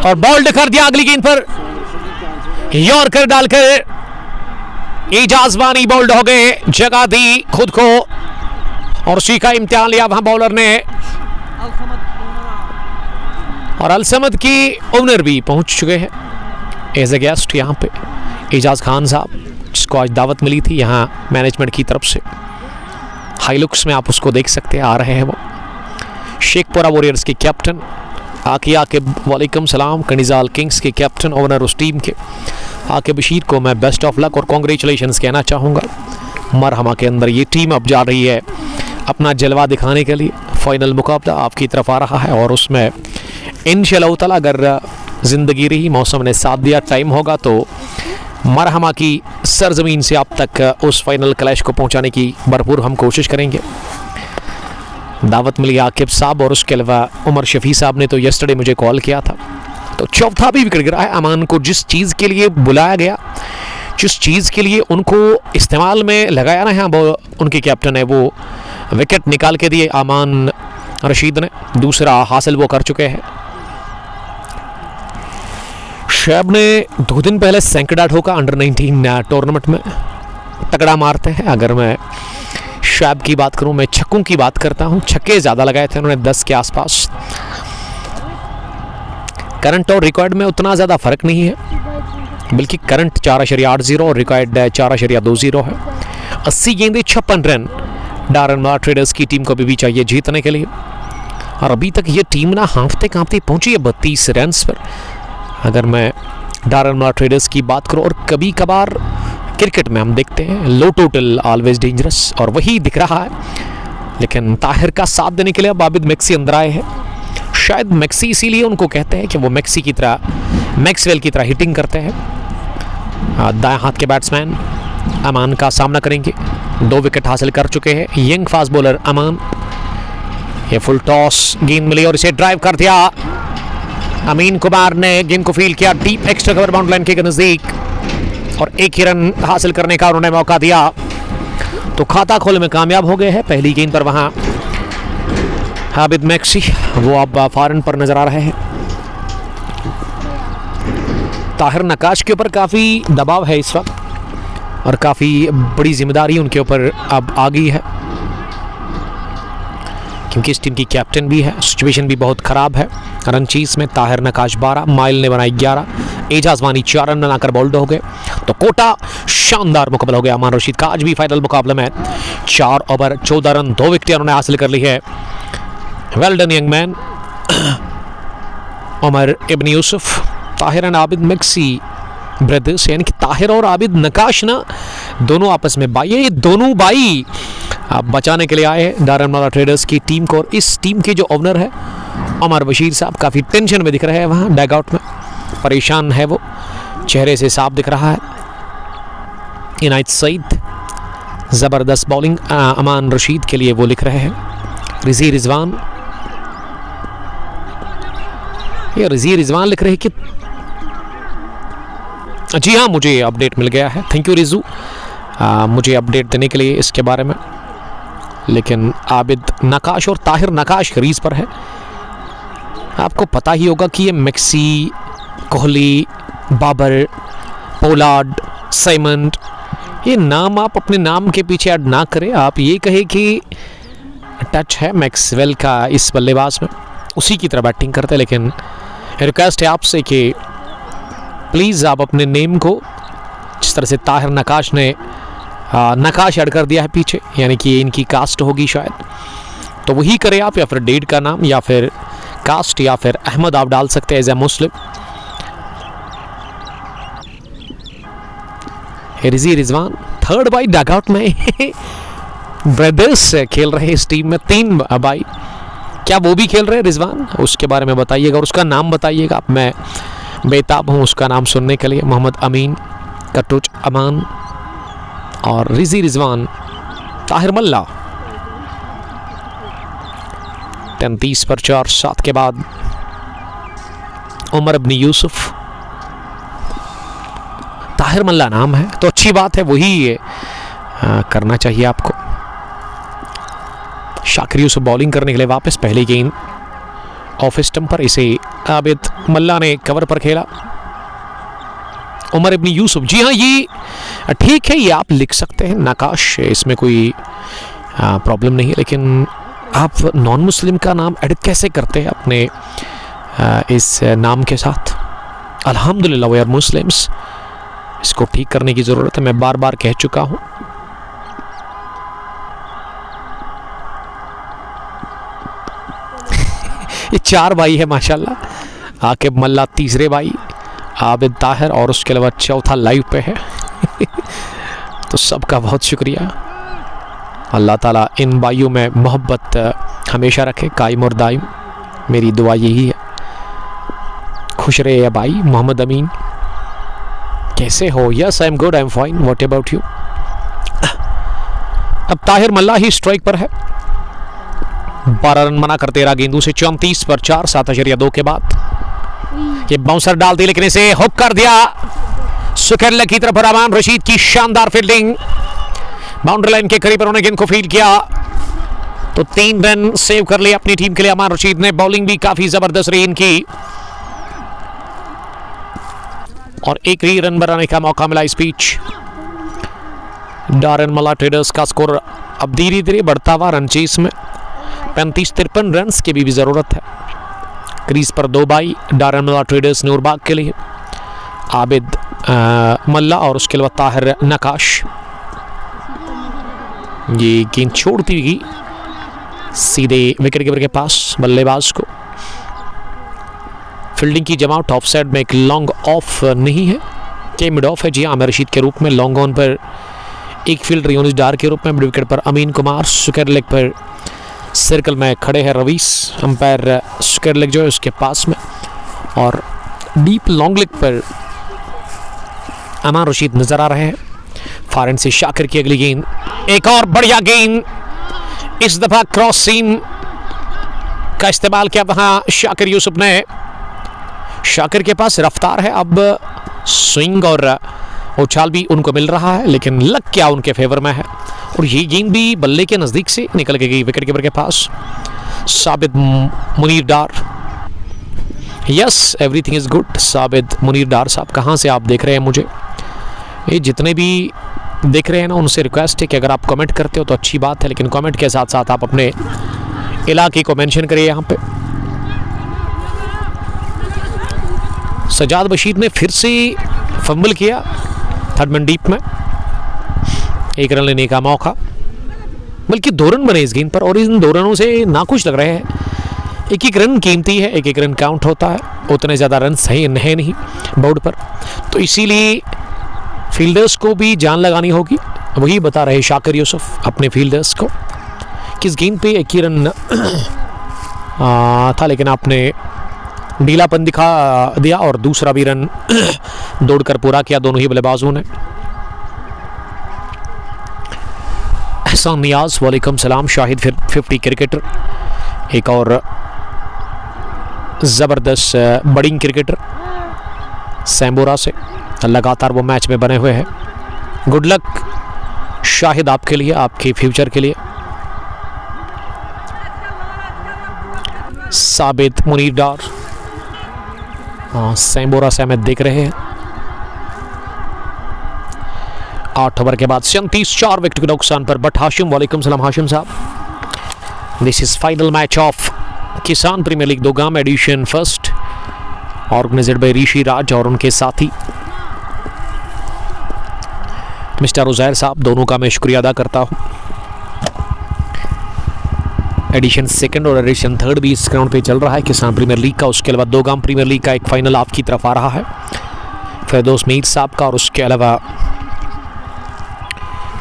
और बॉल्ड कर दिया अगली गेंद पर, यॉर्कर डालकर एजाज वानी बोल्ड हो गए, जगह दी खुद को और उसी का इम्तिहान लिया वहां बॉलर ने। और अलसमद की ओनर भी पहुंच चुके हैं एज ए गेस्ट यहाँ पे, एजाज खान साहब, जिसको आज दावत मिली थी यहाँ मैनेजमेंट की तरफ से। हाई लुक्स में आप उसको देख सकते हैं, आ रहे हैं वो। शेखपुरा वॉरियर्स के कैप्टन आकिब वालेकुम सलाम, कनिजाल किंग्स के कैप्टन ओनर उस टीम के आकिब बशीर को मैं बेस्ट ऑफ लक और कॉन्ग्रेचुलेशंस कहना चाहूँगा। मरहमा के अंदर ये टीम अब जा रही है अपना जलवा दिखाने के लिए। फाइनल मुकाबला आपकी तरफ आ रहा है और उसमें इंशाअल्लाह ताला अगर ज़िंदगी रही, मौसम ने साथ दिया, टाइम होगा तो मरहमा की सरजमीन से आप तक उस फाइनल क्लैश को पहुँचाने की भरपूर हम कोशिश करेंगे। दावत मिली आकिब साहब और उसके अलावा उमर शफी साहब ने तो यस्टरडे मुझे कॉल किया था। तो चौथा भी विकेट गिरा है अमान को, जिस चीज़ के लिए बुलाया गया, जिस चीज़ के लिए उनको इस्तेमाल में लगाया ना है, वो उनके कैप्टन है, वो विकेट निकाल के दिए अमान रशीद ने। दूसरा हासिल वो कर चुके हैं। शैब ने 2 दिन पहले सैंकड़ा ठोका अंडर 19 टूर्नामेंट में, तगड़ा मारते हैं। अगर मैं शैब की बात करूं, मैं छक्कों की बात करता हूं, छक्के ज़्यादा लगाए थे उन्होंने, 10 के आसपास। करंट और रिकॉर्ड में उतना ज़्यादा फ़र्क नहीं है, बल्कि करंट 4.80 और रिकॉर्ड 4.20 है। 80 गेंदें 56 रन डारेन मल्ला ट्रेडर्स की टीम को भी चाहिए जीतने के लिए। और अभी तक ये टीम ना हाँफते कांपते पहुंची है 32 रन पर, अगर मैं डारेन मल्ला ट्रेडर्स की बात करूं। और कभी कभार क्रिकेट में हम देखते हैं लो टोटल ऑलवेज डेंजरस, और वही दिख रहा है। लेकिन ताहिर का साथ देने के लिए अब आबिद मैक्सी अंदर आए हैं। शायद मैक्सी इसीलिए उनको कहते हैं कि वो मैक्सी की तरह, मैक्सवेल की तरह हिटिंग करते हैं। दाएं हाथ के बैट्समैन अमान का सामना करेंगे, 2 विकेट हासिल कर चुके हैं यंग फास्ट बॉलर अमान। ये फुल टॉस गेंद मिली और इसे ड्राइव कर दिया। अमीन कुमार ने गेंद को फील्ड किया deep extra cover boundary line के नजदीक, और एक ही रन हासिल करने का उन्होंने मौका दिया, तो खाता खोलने में कामयाब हो गए हैं पहली गेंद पर। वहां आबिद मैक्सी वो अब फॉरन पर नजर आ रहे हैं। ताहिर नकाश के ऊपर काफ़ी दबाव है इस वक्त, और काफ़ी बड़ी जिम्मेदारी उनके ऊपर अब आ गई है, क्योंकि इस टीम की कैप्टन भी है। सिचुएशन भी बहुत ख़राब है। रन चीज में ताहिर नकाश 12, माइल ने बनाई 11, एजाज वानी 4 रन बनाकर बोल्ड हो गए। तो कोटा शानदार मुकाबला हो गया अमान रशीद का आज भी फाइनल मुकाबले में। 4 ओवर 14 रन 2 विकेटें उन्होंने हासिल कर ली है। Well done young man. Umar ibn Yusuf, Tahir and Abid Maxi brothers, यानी कि ताहिर और आबिद नकाश ना दोनों आपस में भाई है। ये दोनों भाई बचाने के लिए आए हैं दारनवाला ट्रेडर्स की टीम को। और इस टीम के जो ओनर है उमर बशीर साहब काफ़ी टेंशन में दिख रहे हैं, वहाँ डैगआउट में परेशान है वो, चेहरे से साफ दिख रहा है। इनायत सईद ज़बरदस्त बॉलिंग अमान रशीद के लिए वो लिख रहे हैं। रिजी रिजवान, ये रिजी रिजवान लिख रहे हैं कि जी हाँ मुझे अपडेट मिल गया है, थैंक यू रिजू मुझे अपडेट देने के लिए इसके बारे में। लेकिन आबिद नकाश और ताहिर नकाश क्रीज पर है। आपको पता ही होगा कि ये Maxi, Kohli, Babar, Pollard, Symonds, ये नाम आप अपने नाम के पीछे ऐड ना करें। आप ये कहें कि टच है मैक्सवेल का इस बल्लेबाज में, उसी की तरह बैटिंग करते हैं। लेकिन रिक्वेस्ट है आपसे कि प्लीज़ आप अपने नेम को, जिस तरह से ताहिर नकाश ने नकाश ऐड कर दिया है पीछे, यानी कि इनकी कास्ट होगी शायद, तो वही करें आप, या फिर डेड का नाम, या फिर कास्ट, या फिर अहमद आप डाल सकते हैं एज ए मुस्लिम। रिजी रिजवान थर्ड बाई डगआउट में ब्रदर्स खेल रहे इस टीम में 3 बाई, क्या वो भी खेल रहे हैं रिजवान? उसके बारे में बताइएगा और उसका नाम बताइएगा। मैं बेताब हूँ उसका नाम सुनने के लिए। मोहम्मद अमीन, कटुच अमान और रिजी रिजवान, ताहिर मल्ला। 33 पर 4, 7 के बाद उमर इब्न यूसुफ, ताहिर मल्ला नाम है तो अच्छी बात है, वही करना चाहिए आपको। शाकिर यूसुफ बॉलिंग करने के लिए वापस, पहली गेंद ऑफ स्टंप पर, इसे आबिद मल्ला ने कवर पर खेला। उमर इब्न यूसुफ, जी हाँ ये ठीक है, ये आप लिख सकते हैं नकाश, इसमें कोई प्रॉब्लम नहीं है। लेकिन आप नॉन मुस्लिम का नाम एडिट कैसे करते हैं अपने इस नाम के साथ? अल्हम्दुलिल्लाह वी आर मुस्लिम्स, इसको ठीक करने की ज़रूरत है, मैं बार बार कह चुका हूँ। ये 4 भाई है माशाल्लाह। आकिब मल्ला तीसरे भाई, आबिद ताहिर, और उसके अलावा चौथा लाइव पे है। तो सबका बहुत शुक्रिया। अल्लाह ताला इन भाइयों में मोहब्बत हमेशा रखे, कायम और दायम, मेरी दुआ यही है। खुश रहे भाई। मोहम्मद अमीन, कैसे हो? Yes I am good, I am fine, what about you? अब ताहिर मल्ला ही स्ट्राइक पर है, 12 रन बना कर 13 गेंदों से 34 पर 4, 7.2 के बाद ये बाउंसर डाल दी, लेकिन इसे हुक कर दिया सुकेरला की तरफ। अमान रशीद की शानदार फील्डिंग, बाउंड्री लाइन के करीब उन्होंने गेंद को फील्ड किया, तो 3 रन सेव कर लिए अपनी टीम के लिए अमान रशीद ने। बॉलिंग भी काफी जबरदस्त रही इनकी, और एक ही रन बनाने का मौका मिला इस पिच। दारनवाला ट्रेडर्स का स्कोर अब धीरे धीरे बढ़ता हुआ रन चेस में 35-53 रन की भी जरूरत है। क्रीज पर 2 बाई दारनवाला ट्रेडर्स नूरबाग के लिए, आबिद मल्ला और उसके अलावा ताहिर नकाश। ये गेंद छोड़ती हुई सीधे विकेट कीपर के पास बल्लेबाज को। फील्डिंग की जमावट, ऑफ साइड में एक लॉन्ग ऑफ नहीं है, के मिड ऑफ है जी आमिर रशीद के रूप में। लॉन्ग ऑन पर एक फील्डर यूनिस डार के रूप में। मिड विकेट पर अमीन कुमार। स्क्वायर लेग पर सर्कल में खड़े हैं रवीस। अंपायर स्क्वायर लेग जो है उसके पास में, और डीप लॉन्ग लेग पर अमान रशीद नजर आ रहे हैं। फॉरन से शाकिर की अगली गेंद, एक और बढ़िया गेंद, इस दफा क्रॉस सीम का इस्तेमाल किया वहां शाकिर यूसुफ ने। शाकिर के पास रफ्तार है, अब स्विंग और उछाल भी उनको मिल रहा है, लेकिन लग क्या उनके फेवर में है। और ये गेंद भी बल्ले के नजदीक से निकल के गई विकेट कीपर के पास। साबित मुनीर डार, यस एवरीथिंग इज गुड। साबित मुनीर डार साहब, कहाँ से आप देख रहे हैं मुझे? ये जितने भी देख रहे हैं ना, उनसे रिक्वेस्ट है कि अगर आप कमेंट करते हो तो अच्छी बात है, लेकिन कमेंट के साथ साथ आप अपने इलाके को मेंशन करिए। यहाँ पे सजाद बशीर ने फिर से फंबल किया थर्ड मैन डीप में। एक रन लेने का मौका, बल्कि 2 रन बने इस गेंद पर, और इन 2 रनों से नाखुश लग रहे हैं। एक एक रन कीमती है, एक एक रन काउंट होता है, उतने ज़्यादा रन सही है नहीं बोर्ड पर, तो इसीलिए फील्डर्स को भी जान लगानी होगी। वही बता रहे शाकिर यूसुफ अपने फील्डर्स को कि इस गेंद पे एक ही रन था, लेकिन आपने ढीलापन दिखा दिया और दूसरा भी रन दौड़कर पूरा किया दोनों ही बल्लेबाजों ने। एहसान नियाज, वालेकुम सलाम। शाहिद फिर 50 क्रिकेटर, एक और ज़बरदस्त बड़िंग क्रिकेटर सैम्बोरा से, लगातार वो मैच में बने हुए हैं। गुड लक शाहिद आपके लिए, आपके फ्यूचर के लिए। साबित मुनीर डार, सैम्बोरा से हमें देख रहे हैं। 8 ओवर के बाद 37 विकेट के नुकसान पर बट हाशिम, वालेकुम सलाम हाशिम साहब। This is final match of Kisan premier league Dogam edition first, organised by Rishi Raj और उनके साथी मिस्टर उजैर साहब, दोनों का मैं शुक्रिया अदा करता हूं। एडिशन सेकंड और एडिशन थर्ड भी इस ग्राउंड पे चल रहा है किसान प्रीमियर लीग का। उसके अलावा दोगाम प्रीमियर लीग का एक फाइनल आपकी तरफ आ रहा है फिरदौस मीर साहब का, और उसके अलावा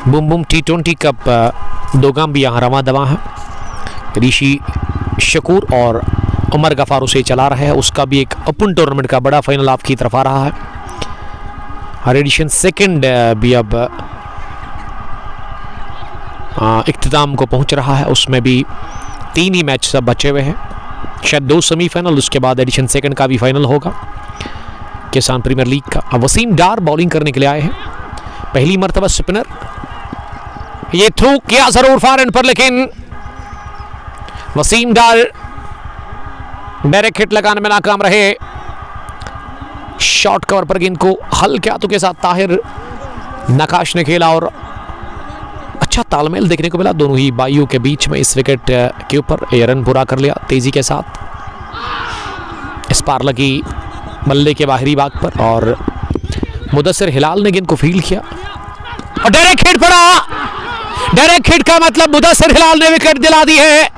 बुम बुम T20 कप दोगाम भी यहाँ रवा दवा है। ऋषि शकूर और उमर गफारू से चला रहा है, उसका भी एक ओपन टूर्नामेंट का बड़ा फाइनल आपकी तरफ आ रहा है। और एडिशन सेकंड भी अब इख्तिताम को पहुंच रहा है, उसमें भी 3 ही मैच सब बचे हुए हैं, शायद 2 सेमीफाइनल, उसके बाद एडिशन सेकंड का भी फाइनल होगा किसान प्रीमियर लीग का। अब वसीम डार बॉलिंग करने के लिए आए हैं, पहली मर्तबा स्पिनर। ये थ्रू किया जरूर फॉरन पर, लेकिन वसीम डार डायरेक्ट हिट लगाने में नाकाम रहे। शॉर्ट कवर पर गेंद को हल्के हाथों के साथ ताहिर नकाश ने खेला और अच्छा तालमेल देखने को मिला दोनों ही बाइयों के बीच में। इस विकेट के ऊपर ये रन पूरा कर लिया तेजी के साथ, इस पार लगी बल्ले के बाहरी भाग पर, और मुदस्सिर हिलाल ने गेंद को फील्ड किया और डायरेक्ट हिट पड़ा। डायरेक्ट हिट का मतलब मुदस्सिर हिलाल ने विकेट दिला दी है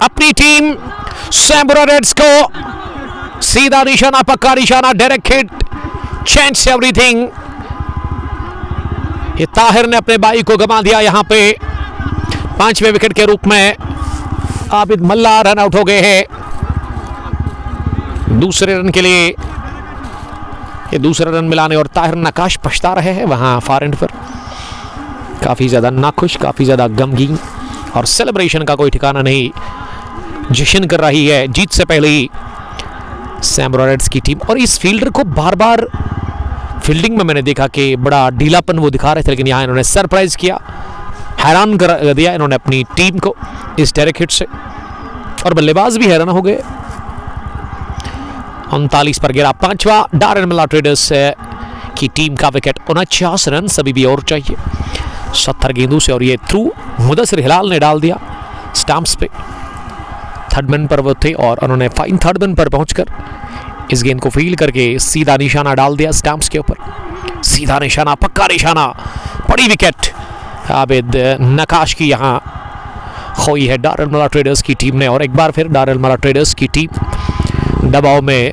अपनी टीम सैम्बोरा रेड्स को। सीधा निशाना, पक्का निशाना, डायरेक्ट हिट, चेंज एवरीथिंग। ये ताहिर ने अपने बाई को गंवा दिया यहाँ पे 5वें विकेट के रूप में। आबिद मल्ला रन आउट हो गए हैं दूसरे रन के लिए। ये दूसरा रन मिलाने और ताहिर नकाश पछता रहे हैं वहां फार एंड पर, काफी ज्यादा नाखुश, काफी ज्यादा गमगीन, और सेलिब्रेशन का कोई ठिकाना नहीं। जश्न कर रही है जीत से पहले ही सैम्बोरा रेड्स की टीम। और इस फील्डर को बार बार फील्डिंग में मैंने देखा कि बड़ा ढीलापन वो दिखा रहे थे, लेकिन यहाँ इन्होंने सरप्राइज किया, हैरान कर दिया इन्होंने अपनी टीम को इस डायरेक्ट हिट से, और बल्लेबाज भी हैरान हो गए। 39 पर गिरा 5वां डारन मिला ट्रेडर्स की टीम का विकेट। 49 रन सभी भी और चाहिए 70 गेंदों से, और ये थ्रू मुदस्सिर हिलाल ने डाल दिया स्टंप्स पे। थर्ड मैन पर वो थे और उन्होंने फाइन थर्ड मैन पर पहुंचकर इस गेंद को फील्ड करके सीधा निशाना डाल दिया स्टंप्स के ऊपर। सीधा निशाना, पक्का निशाना, बड़ी विकेट आबिद नकाश की यहाँ खोई है डारन मिला ट्रेडर्स की टीम ने। और एक बार फिर डारन मिला ट्रेडर्स की टीम दबाव में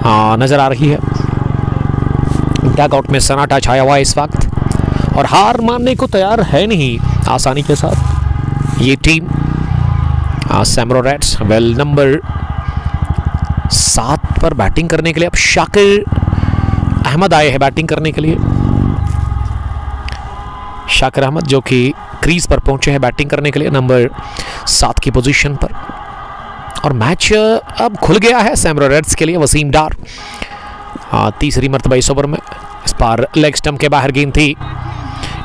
नज़र आ रही है। डगआउट में सन्नाटा छाया हुआ है इस वक्त और हार मानने को तैयार है नहीं आसानी के साथ ये टीम। सैमरो रेड्स वेल नंबर 7 पर बैटिंग करने के लिए अब शाकिर अहमद आए हैं बैटिंग करने के लिए। शाकिर अहमद जो कि क्रीज पर पहुंचे हैं बैटिंग करने के लिए नंबर 7 की पोजीशन पर। और मैच अब खुल गया है सैमरो रेड्स के लिए। वसीम डार तीसरी मरतबा इस ओवर में। इस बार लेग स्टंप के बाहर गेंद थी,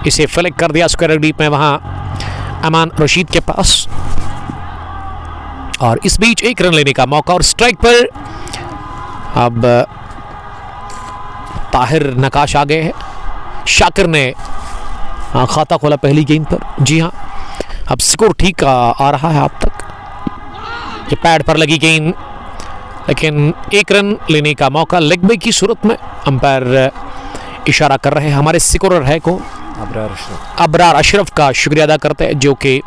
इसे फ्लिक कर दिया स्क्वायर डीप में वहां अमान रशीद के पास। और इस बीच एक रन लेने का मौका और स्ट्राइक पर अब ताहिर नकाश आ गए हैं। शाकिर ने खाता खोला पहली गेंद पर। जी हाँ, अब स्कोर ठीक आ रहा है अब तक। ये पैड पर लगी गेंद, लेकिन एक रन लेने का मौका लेग बाई की सूरत में अंपायर इशारा कर रहे हैं। हमारे स्कोरर है को अबरार अशरफ का शुक्रिया अदा करते हैं जो कि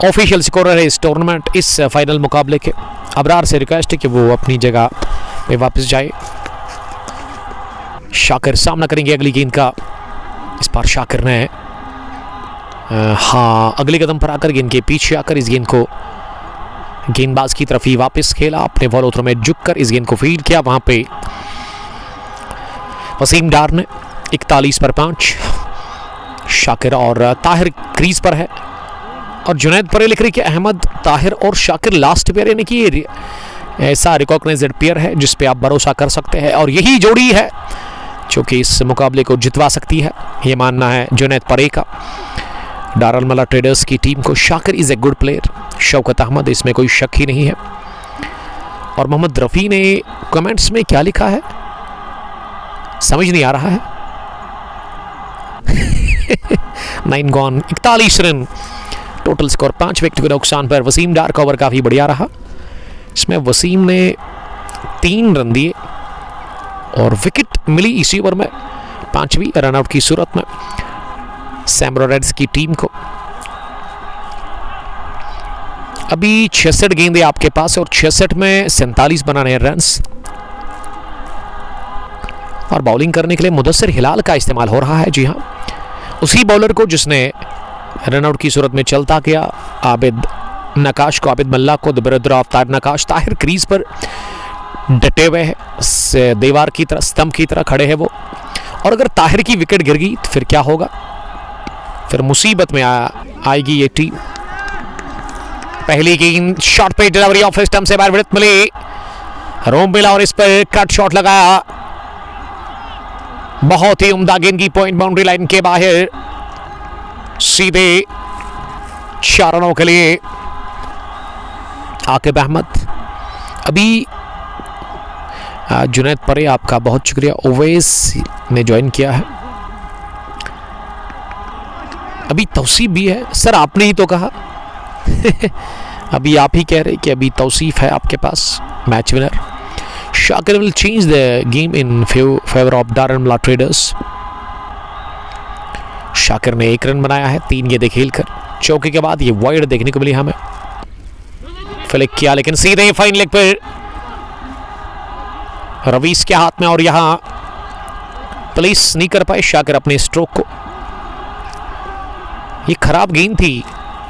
ऑफिशियल स्कोरर है इस टूर्नामेंट, इस फाइनल मुकाबले के। अबरार से रिक्वेस्ट है कि वो अपनी जगह पे वापस जाए। शाकिर सामना करेंगे अगली गेंद का। इस बार शाकिर ने अगले कदम पर आकर गेंद के पीछे आकर इस गेंद को गेंदबाज की तरफ ही वापस खेला। अपने बॉल थ्रो में झुककर इस गेंद को फील्ड किया। वहां पे वसीम डार ने 41 पर 5। शाकिर और ताहिर क्रीज पर है और जुनैद परे लिख रही कि अहमद, ताहिर और शाकिर लास्ट पेयर, यानी कि ऐसा रिकॉग्नाइज्ड पेयर है जिस पे आप भरोसा कर सकते हैं और यही जोड़ी है जो कि इस मुकाबले को जितवा सकती है, ये मानना है जुनैद परे का। दारुल ट्रेडर्स की टीम को Shakir is a good player, Shaukat Ahmed, इसमें कोई शक ही नहीं है। और मोहम्मद रफ़ी ने कमेंट्स में क्या लिखा है समझ नहीं आ रहा है। 9 gone, 41 run total score, 5 wicket के नुकसान पर वसीम डार का ओवर काफ़ी बढ़िया रहा। इसमें वसीम ने 3 रन दिए और विकेट मिली इसी ओवर में 5वीं रनआउट की सूरत में सैमरो रेड्स की टीम को। अभी 66 गेंदें आपके पास और 66 में 47 बनाने हैं रन्स। और बॉलिंग करने के लिए मुदस्सिर हिलाल का इस्तेमाल हो रहा है। जी हाँ, उसी बॉलर को जिसने रनआउट की सूरत में चलता किया आबिद नकाश को, आबिद मल्ला को, ताहिर नकाश। ताहिर क्रीज पर डटे हुए है, दीवार की तरह, स्तंभ की तरह खड़े हैं वो। और अगर ताहिर की विकेट गिर गई तो फिर क्या होगा, फिर मुसीबत में आएगी ये टीम। पहली गेंद शॉट पे डिलीवरी ऑफ स्टंप से बाहर विकेट मिली, रोम मिला और इस पर कट शॉट लगाया। बहुत ही उम्दा गेंद की पॉइंट बाउंड्री लाइन के बाहर, सीधे 4 रनों के लिए आकिब अहमद। अभी जुनैद परे आपका बहुत शुक्रिया, ओवैस ने ज्वाइन किया है। अभी तौसीफ भी है सर, आपने ही तो कहा। अभी आप ही कह रहे कि अभी तौसीफ है आपके पास, match winner. Shakir will change the game in favour of Darul traders. Shakir ने 1 रन बनाया है 3 गेंदें खेलकर। चौके के बाद ये वाइड देखने को मिली हमें, फ्लिक किया लेकिन सीधे फाइन लेग पर रवीस के हाथ में और यहां पुलिस नहीं कर पाए शाकिर अपने स्ट्रोक को। ये खराब गेंद थी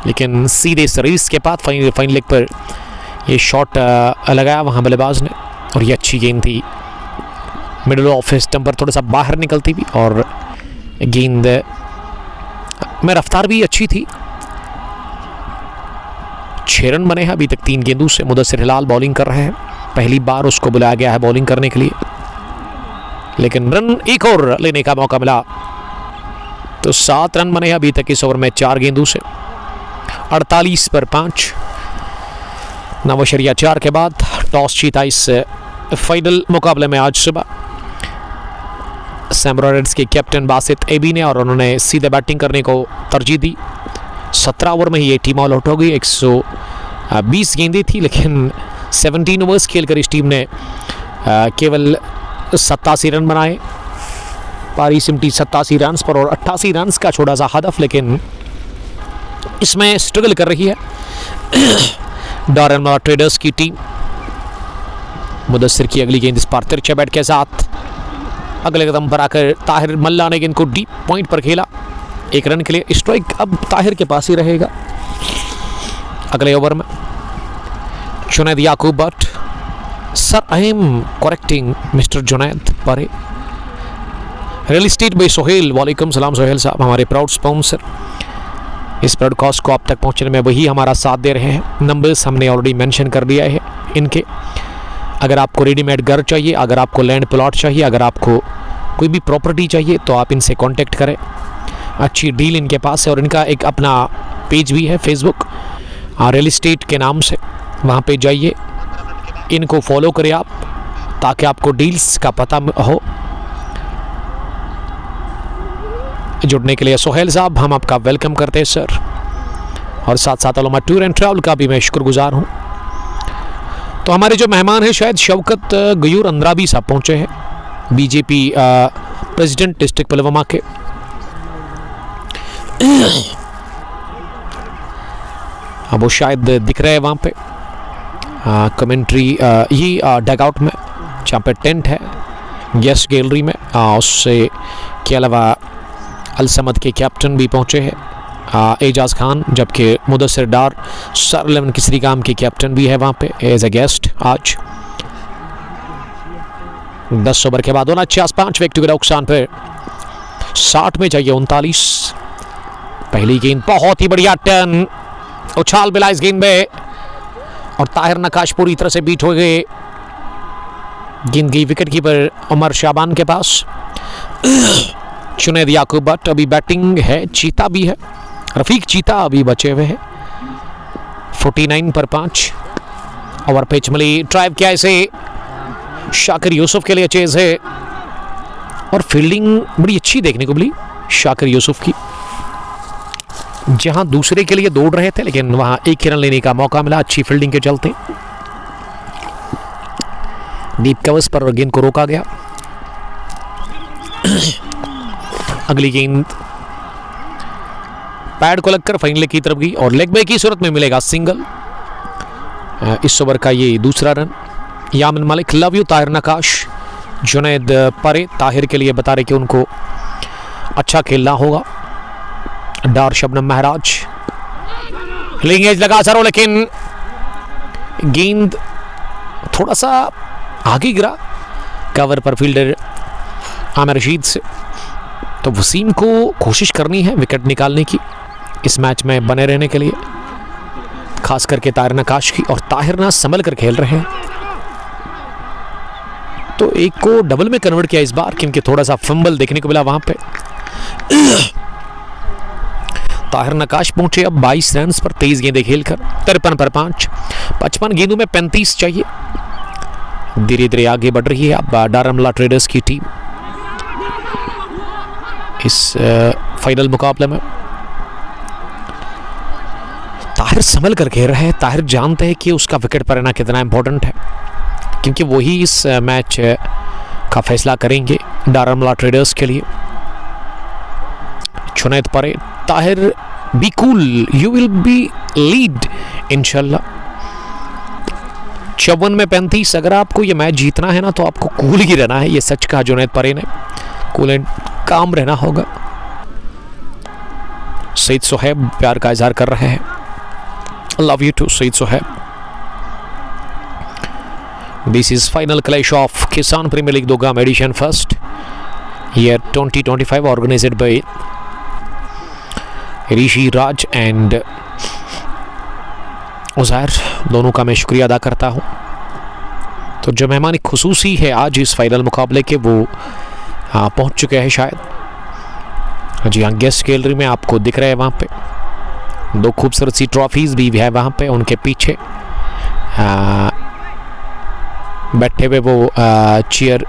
लेकिन सीधे सर्विस के बाद फाइन लेग पर ये शॉट लगाया वहां बल्लेबाज ने और ये अच्छी गेंद थी, मिडिल ऑफ स्टंप पर थोड़ा सा बाहर निकलती भी और गेंद में रफ्तार भी अच्छी थी। 6 रन बने हैं अभी तक 3 गेंदों से। मुदस्सिर हिलाल बॉलिंग कर रहे हैं, पहली बार उसको बुलाया गया है बॉलिंग करने के लिए, लेकिन रन एक और लेने का मौका मिला तो 7 रन बने अभी तक इस ओवर में 4 गेंदों से। 48 पर 5, 9.4 के बाद टॉस जीता इस फाइनल मुकाबले में आज सुबह सैमरो रेड्स के कैप्टन बासित एबी ने, और उन्होंने सीधे बैटिंग करने को तरजीह दी। 17 ओवर में ही ये टीम ऑल आउट हो गई। 120 गेंदें थी लेकिन 17 ओवर्स खेलकर इस टीम ने केवल 87 रन बनाए। पारी सिमटी 87 रन पर और 88 रन का छोटा सा हदफ, लेकिन इसमें स्ट्रगल कर रही है दारुल ट्रेडर्स की टीम। मुदस्सिर की अगली गेंद इस बार तिरछे बैट के साथ अगले कदम पर आकर ताहिर मल्ला ने गेंद को डीप पॉइंट पर खेला। एक रन के लिए स्ट्राइक अब ताहिर के पास ही रहेगा। अगले ओवर में Junaid Yaqoob but, sir I am correcting mister Junaid Parray. Real estate bye Sohail, वालेकुम सलाम सोहेल साहब, हमारे प्राउड स्पॉन्सर। इस ब्रॉडकास्ट को आप तक पहुंचने में वही हमारा साथ दे रहे हैं। नंबर्स हमने ऑलरेडी मेंशन कर दिया है इनके। अगर आपको रेडीमेड घर चाहिए, अगर आपको लैंड प्लॉट चाहिए, अगर आपको कोई भी प्रॉपर्टी चाहिए तो आप इनसे कांटेक्ट करें। अच्छी डील इनके पास है और इनका एक अपना पेज भी है फेसबुक रियल एस्टेट के नाम से, वहाँ पे जाइए, इनको फॉलो करें आप, ताकि आपको डील्स का पता हो। जुड़ने के लिए सोहेल साहब हम आपका वेलकम करते हैं सर, और साथ साथ अलोमा टूर एंड ट्रैवल का भी मैं शुक्रगुजार हूँ। तो हमारे जो मेहमान हैं शायद शौकत गयूर अंद्राबी साहब पहुँचे हैं, बीजेपी प्रेसिडेंट डिस्ट्रिक्ट पुलवामा के। अब वो शायद दिख रहे हैं वहाँ पे कमेंट्री ये डगआउट में, जहाँ पे टेंट है गेस्ट गैलरी में। उससे के अलावा अलसमद के कैप्टन भी पहुँचे हैं एजाज खान, जबकि मुदस्सिर डार सर 11 किसरी काम के कैप्टन भी है वहाँ पे एज ए गेस्ट आज। 10 ओवर के बाद 49 विकेट के नुकसान पर 60 में चाहिए 39। पहली गेंद बहुत ही बढ़िया टर्न, उछाल मिला इस गेंद में और ताहिर नकाश पूरी तरह से बीट हो गए। गेंद गई विकेट कीपर उमर शाबान के पास। जुनैद याकूब बट अभी बैटिंग है, चीता भी है, रफीक चीता अभी बचे हुए हैं। 49 पर 5 ओवर पिच मिली, ड्राइव किया इसे, शाकिर यूसुफ के लिए चेज है और फील्डिंग बड़ी अच्छी देखने को मिली शाकिर यूसुफ की, जहां दूसरे के लिए दौड़ रहे थे लेकिन वहां एक ही रन लेने का मौका मिला अच्छी फील्डिंग के चलते। डीप कवर्स पर गेंद को रोका गया। अगली गेंद पैड को लगकर फाइनल की तरफ गई और लेग बाय की सूरत में मिलेगा सिंगल। इस ओवर का ये दूसरा run. Yamin Malik love you Tahir Naqash, Junaid Parray Tahir के लिए बता रहे कि उनको अच्छा खेलना होगा। डार शबनम महराज लिंगेज लगा सरो, लेकिन गेंद थोड़ा सा आगे गिरा कवर पर फील्डर आमिर रशीद से। तो वसीम को कोशिश करनी है विकेट निकालने की इस मैच में बने रहने के लिए, खास करके ताहिर नकाश की। और ताहिर ना संभल कर खेल रहे हैं, तो एक को डबल में कन्वर्ट किया इस बार क्योंकि थोड़ा सा फंबल देखने को मिला वहां पे। ताहिर नकाश पहुंचे अब 22 रन पर 23 गेंदें खेलकर 53 पर 5। 55 गेंदों में 35 चाहिए। धीरे धीरे आगे बढ़ रही है अब डारमला ट्रेडर्स की टीम इस फाइनल मुकाबले में। ताहिर संभल कर खेल रहे हैं। ताहिर जानते हैं कि उसका विकेट पर रहना कितना इंपॉर्टेंट है, क्योंकि वही इस मैच का फैसला करेंगे डारमला ट्रेडर्स के लिए। Junaid Parray, Tahir be cool, you will be lead इंशाल्लाह। 54 में 35। अगर आपको ये मैच जीतना है ना तो आपको कूल ही रहना है, ये सच कहा जुनैद परे ने। कूल एंड काम रहना होगा। सईद सोहेब प्यार का इजहार कर रहे हैं। Love you too Saeed Sohaib. This is final clash of Kisan premier league Dogam edition first year 2025 organised by Rishi Raj and Uzair, दोनों का मैं शुक्रिया अदा करता हूँ। तो जो मेहमान खुसूसी है आज इस फाइनल मुकाबले के वो पहुँच चुके हैं शायद। जी हाँ, गेस्ट गैलरी में आपको दिख रहे हैं वहाँ पे 2 खूबसूरत सी ट्रॉफीज भी है वहाँ पे उनके पीछे बैठे हुए वो चेयर,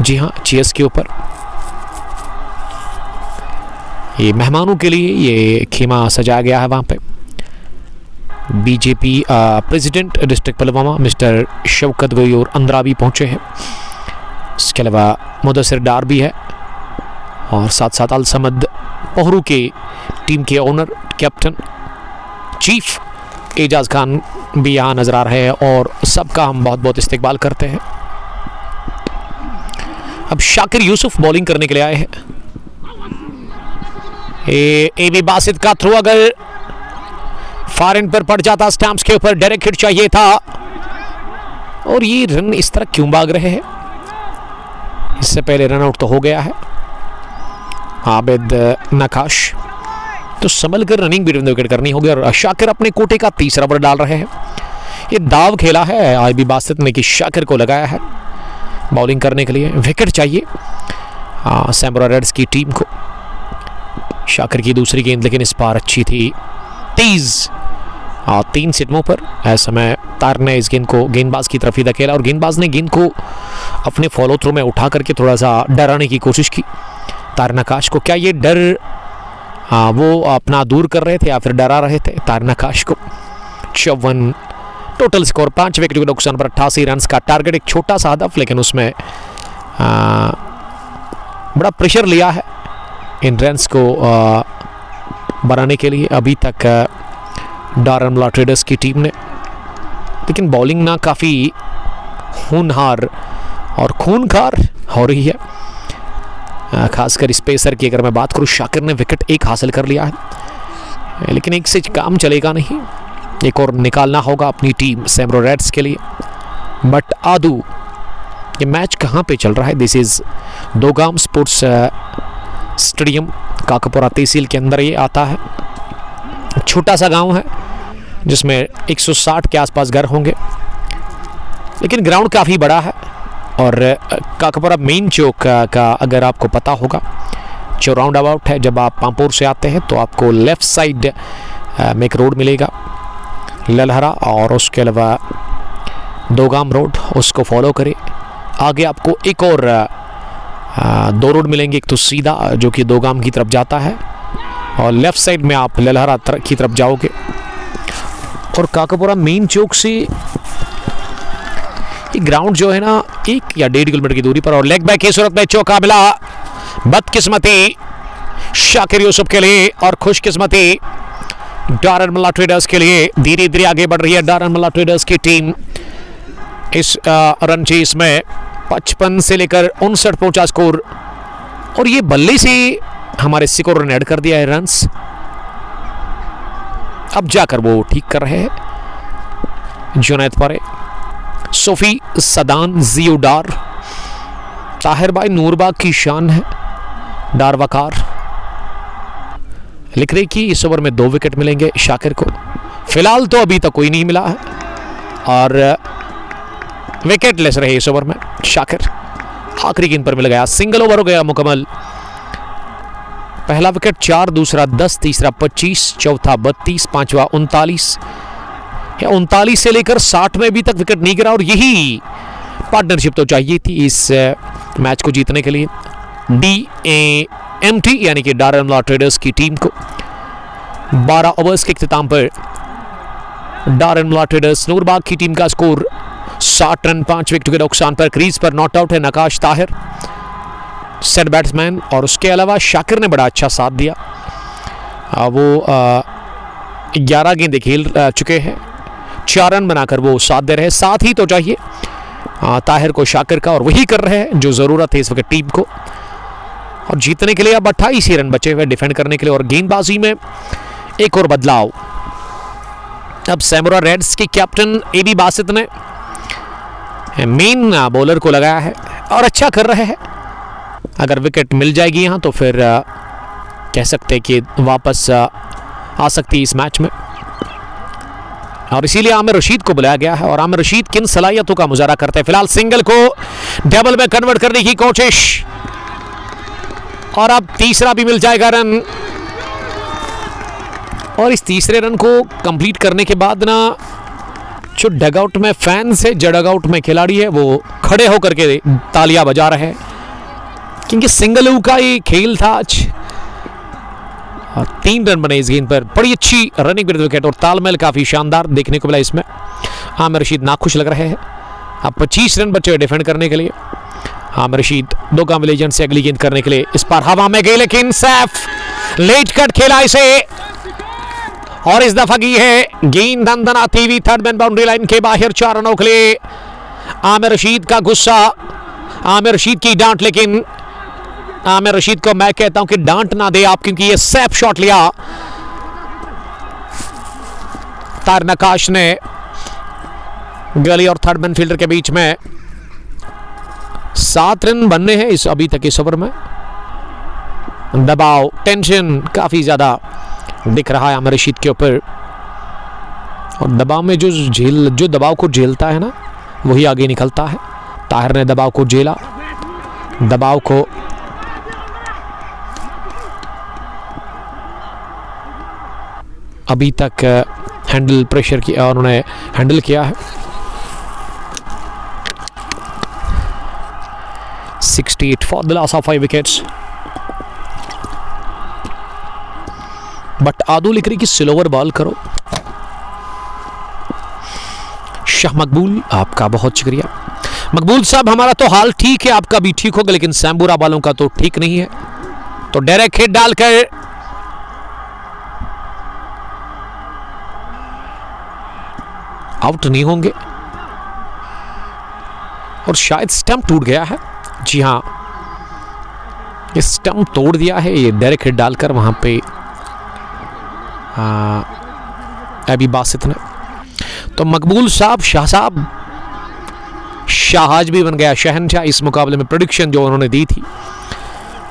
जी हाँ चेयर्स के ऊपर। ये मेहमानों के लिए ये खेमा सजाया गया है वहाँ पे। BJP president district Pulwama mister Shaukat Gayur Andrabi पहुँचे हैं। इसके अलावा मुदस्सिर डार भी है और साथ साथ अलसमद पोहरू के टीम के owner captain chief Ejaz Khan भी यहाँ नजर आ रहे हैं और सबका हम बहुत बहुत इस्तेकबाल करते हैं। अब शाकिर यूसुफ बॉलिंग करने के लिए आए हैं। एबी बासित का थ्रो अगर फार एंड पर पड़ जाता स्टैम्प्स के ऊपर, डायरेक्ट हिट चाहिए था। और ये रन इस तरह क्यों भाग रहे हैं? इससे पहले रन आउट तो हो गया है आबिद नकाश, तो संभल कर रनिंग भी विकेट करनी होगी। और शाकिर अपने कोटे का तीसरा ओवर डाल रहे हैं। ये दाव खेला है एबी बासित ने कि शाकिर को लगाया है बॉलिंग करने के लिए, विकेट चाहिए सैमरा रेड्स की टीम को। शाकिर की दूसरी गेंद लेकिन इस बार अच्छी थी, तेज 3 सिटमों पर। ऐसे में तार ने इस गेंद को गेंदबाज की तरफ ही धकेला और गेंदबाज ने गेंद को अपने फॉलो थ्रू में उठा करके थोड़ा सा डराने की कोशिश की तार नकाश को। क्या ये डर वो अपना दूर कर रहे थे या फिर डरा रहे थे तार नकाश को? 54 टोटल स्कोर, 5 विकेट के नुकसान पर 88 रन का टारगेट। एक छोटा सा हदफ, लेकिन उसमें बड़ा प्रेशर लिया है इन रन्स को बनाने के लिए अभी तक डारनमुला ट्रेडर्स की टीम ने। लेकिन बॉलिंग ना काफ़ी होनहार और खूनखार हो रही है, खासकर स्पेसर की अगर मैं बात करूं। शाकिर ने विकेट 1 हासिल कर लिया है, लेकिन एक से काम चलेगा नहीं, एक और निकालना होगा अपनी टीम सैमरा रेड्स के लिए। बट आदू, ये मैच कहाँ पे चल रहा है? This is Dogam sports stadium, Kakapora tehsil के अंदर ये आता है। छोटा सा गांव है जिसमें 160 के आसपास घर होंगे, लेकिन ग्राउंड काफ़ी बड़ा है। और काकापुरा मेन चौक का अगर आपको पता होगा, जो राउंड अबाउट है, जब आप पामपुर से आते हैं तो आपको लेफ्ट साइड में एक रोड मिलेगा ललहरा, और उसके अलावा दोगाम रोड, उसको फॉलो करें। आगे आपको एक और 2 रोड मिलेंगे, एक तो सीधा जो कि दोगाम की तरफ जाता है, और लेफ्ट साइड में आप ललहरा की तरफ जाओगे। और काकापुरा मेन चौक से ये ग्राउंड जो है ना 1 या 1.5 किलोमीटर की दूरी पर। और लेग बैक की सूरत में चौका मिला, बदकिस्मती शाकिर यूसुफ के लिए और खुशकिस्मती डारनमुला ट्रेडर्स के लिए। धीरे धीरे आगे बढ़ रही है डारनमुला ट्रेडर्स की टीम इस रन चेस में। 55 से लेकर 59 पहुंचा स्कोर, और ये बल्ले से हमारे स्कोर ने ऐड कर दिया है रन्स। अब जाकर वो ठीक कर रहे हैं जुनैद परे, सोफी सदान, जियो डार, ताहिर भाई नूरबाग की शान है डार वकार। लिख रहे कि इस ओवर में 2 विकेट मिलेंगे शाकिर को। फिलहाल तो अभी तक कोई नहीं मिला है और विकेट लेस रहे इस ओवर में शाकिर। आखिरी गेंद पर मिल गया, सिंगल ओवर हो गया मुकम्मल। पहला विकेट 4, दूसरा 10, तीसरा 25, चौथा 32, पांचवा 39। 39 से लेकर 60 में अभी तक विकेट नहीं गिरा, और यही पार्टनरशिप तो चाहिए थी इस मैच को जीतने के लिए DAMT यानी कि डारनमुला ट्रेडर्स की टीम को। 12 ओवर्स के इख्तिताम पर डारनमुला ट्रेडर्स नूरबाग की टीम का स्कोर 60 रन 5 विकेट के नुकसान पर। क्रीज पर नॉट आउट है नकाश ताहिर, सेट बैट्समैन, और उसके अलावा शाकिर ने बड़ा अच्छा साथ दिया। वो 11 गेंदें खेल चुके हैं, 4 रन बनाकर वो साथ दे रहे। साथ ही तो चाहिए ताहिर को शाकिर का, और वही कर रहे हैं जो ज़रूरत है इस वक्त टीम को। और जीतने के लिए अब 28 ही रन बचे हुए डिफेंड करने के लिए। और गेंदबाजी में एक और बदलाव, अब सैमरा रेड्स के कैप्टन एबी बासित ने मेन बॉलर को लगाया है और अच्छा कर रहे हैं। अगर विकेट मिल जाएगी यहाँ तो फिर कह सकते हैं कि वापस आ सकती है इस मैच में, और इसीलिए आमिर रशीद को बुलाया गया है। और आमिर रशीद किन सलाहियतों का मुजाहरा करते हैं। फिलहाल सिंगल को डबल में कन्वर्ट करने की कोशिश, और अब तीसरा भी मिल जाएगा रन। और इस तीसरे रन को कंप्लीट करने के बाद ना जो डगआउट में फैंस है, जो डगआउट में खिलाड़ी है, वो खड़े होकर के तालियां बजा रहे हैं, क्योंकि सिंगल का ही खेल था आज। और 3 रन बने इस गेंद पर, बड़ी अच्छी रनिंग विकेट और तालमेल काफी शानदार देखने को मिला इसमें। आमिर रशीद नाखुश लग रहे हैं। अब 25 रन बचे डिफेंड करने के लिए। आमिर रशीद दोगाम विलेजन से अगली गेंद करने के लिए इस पर हवा में गई, लेकिन सैफ लेट कट खेला इसे, और इस दफा की है गेंद दंदनाती हुई थर्ड मैन बाउंड्री लाइन के बाहर 4 रनों के लिए। आमिर रशीद का गुस्सा, आमिर रशीद की डांट, लेकिन आमिर रशीद को मैं कहता हूं कि डांट ना दे आप, क्योंकि ये सेफ शॉट लिया तार नकाश ने गली और थर्ड मैन फील्डर के बीच में। 7 रन बनने हैं इस अभी तक इस ओवर में। दबाव, टेंशन काफी ज्यादा दिख रहा है आमिर रशीद के ऊपर, और दबाव में जो दबाव को झेलता है ना वही आगे निकलता है। ताहिर ने दबाव को झेला, दबाव को अभी तक हैंडल प्रेशर किया, उन्होंने हैंडल किया है। 68 for the loss of 5 wickets. But आदू लिख रही कि स्लोवर बॉल करो। शाह मकबूल, आपका बहुत शुक्रिया। मकबूल साहब, हमारा तो हाल ठीक है, आपका भी ठीक होगा, लेकिन सैम्बुरा वालों का तो ठीक नहीं है। तो डायरेक्ट हिट डालकर आउट नहीं होंगे, और शायद स्टंप टूट गया है। जी हाँ, ये स्टंप तोड़ दिया है ये डायरेक्ट हिट डालकर वहां पे अभी बासित ने। तो मकबूल साहब, शाह साहब, शाहज भी बन गया शहनशाह इस मुकाबले में। प्रेडिक्शन जो उन्होंने दी थी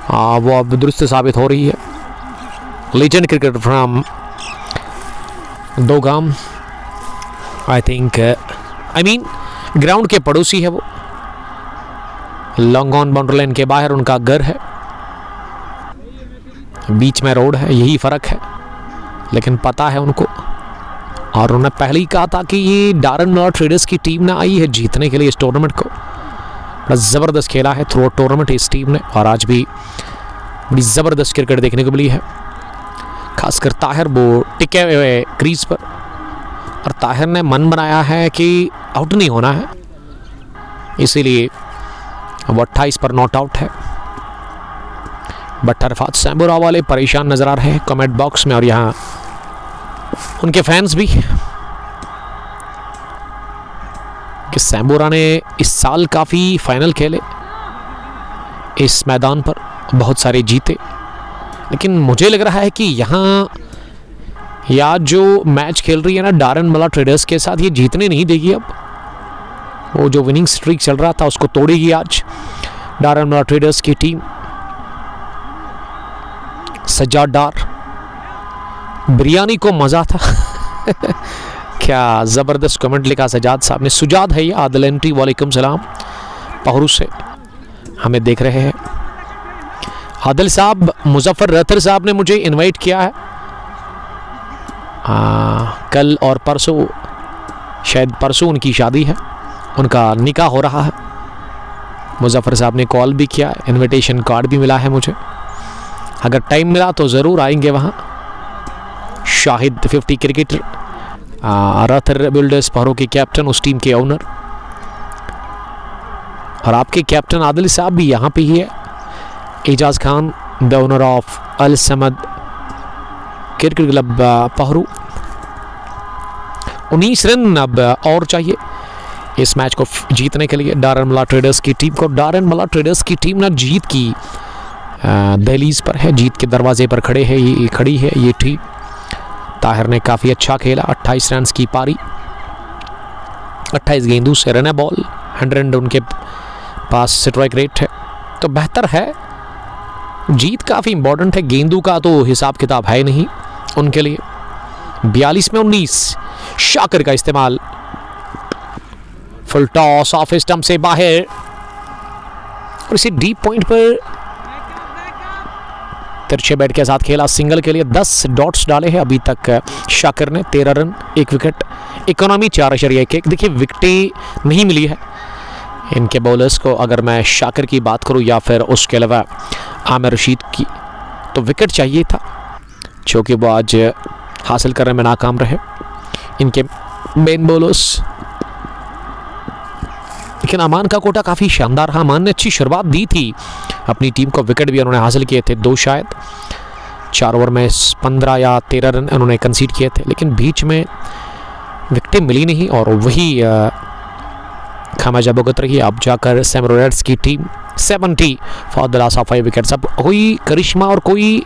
वो अब दुरुस्त साबित हो रही है। Legend cricketer from Dogam, I think, ground के पड़ोसी है वो। लॉन्ग ऑन बाउंड्री लाइन के बाहर उनका घर है, बीच में रोड है, यही फर्क है, लेकिन पता है उनको। और उन्होंने पहले ही कहा था कि ये डारन मुलर ट्रेडर्स की टीम ना आई है जीतने के लिए इस टूर्नामेंट को। बड़ा ज़बरदस्त खेला है थ्रू टूर्नामेंट इस टीम ने, और आज भी बड़ी ज़बरदस्त क्रिकेट देखने को मिली है। खासकर ताहिर वो टिके हुए क्रीज पर, और ताहिर ने मन बनाया है कि आउट नहीं होना है, इसीलिए वो 28 पर नॉट आउट है। बट अरफात सैम्बुरा वाले परेशान नजर आ रहे हैं कमेंट बॉक्स में, और यहाँ उनके फैंस भी, कि सैम्बुरा ने इस साल काफ़ी फाइनल खेले इस मैदान पर, बहुत सारे जीते, लेकिन मुझे लग रहा है कि यहाँ या जो मैच खेल रही है ना डारन मुलर ट्रेडर्स के साथ, ये जीतने नहीं देगी। अब वो जो विनिंग स्ट्रीक चल रहा था उसको तोड़ेगी आज डारन मुलर ट्रेडर्स की टीम। सज्जाद डार, बिरयानी को मज़ा था। क्या ज़बरदस्त कमेंट लिखा सज्जाद साहब ने। सुजाद है ये, आदिल एंट्री, वालेकुम सलाम, पहरू से हमें देख रहे हैं। आदिल साहब, मुजफ्फर रथर साहब ने मुझे इनवाइट किया है कल और परसों, शायद परसों उनकी शादी है, उनका निकाह हो रहा है। मुजफ्फर साहब ने कॉल भी किया, इनविटेशन कार्ड भी मिला है मुझे, अगर टाइम मिला तो ज़रूर आएंगे वहाँ। शाहिद 50 क्रिकेटर, रथर बिल्डर्स पहरों के कैप्टन, उस टीम के ओनर, और आपके कैप्टन आदिल साहब भी यहाँ पे ही है। Ejaz Khan, the owner of Al Samad cricket club Pahru. 19 run अब और चाहिए इस मैच को जीतने के लिए डारन मुलर ट्रेडर्स की टीम को। डारन मुलर ट्रेडर्स की टीम ना जीत की दहलीज पर है, जीत के दरवाजे पर खड़ी है ये टीम। ताहिर ने काफ़ी अच्छा खेला, 28 रन की पारी, 28 गेंदों से रन है बॉल, 100 उनके पास स्ट्राइक रेट है, तो बेहतर है। जीत काफ़ी इंपॉर्टेंट है, गेंदों का तो हिसाब किताब है नहीं उनके लिए। 42 में 19, शाकिर का इस्तेमाल, फुल टॉस ऑफ स्टंप से बाहर, और इसी डीप पॉइंट पर तिरछे बैट के साथ खेला सिंगल के लिए। 10 डॉट्स डाले हैं अभी तक शाकिर ने, 13 रन 1 विकेट, इकोनॉमी 4.11। देखिए विकेटें नहीं मिली है इनके बॉलर्स को, अगर मैं शाकिर की बात करूं या फिर उसके अलावा आमिर रशीद की, तो विकेट चाहिए था, क्योंकि वो आज हासिल करने में नाकाम रहे इनके मेन बॉलर्स। लेकिन अमान का कोटा काफ़ी शानदार रहा, अमान ने अच्छी शुरुआत दी थी अपनी टीम को, विकेट भी उन्होंने हासिल किए थे 2 शायद। 4 ओवर में 15 या 13 रन उन्होंने कंसीड किए थे, लेकिन बीच में विकेटें मिली नहीं और वही खामियाजा भुगत रही है। अब जाकर सैम रॉयट्स की team 70 for the loss of 5 wickets. अब कोई करिश्मा और कोई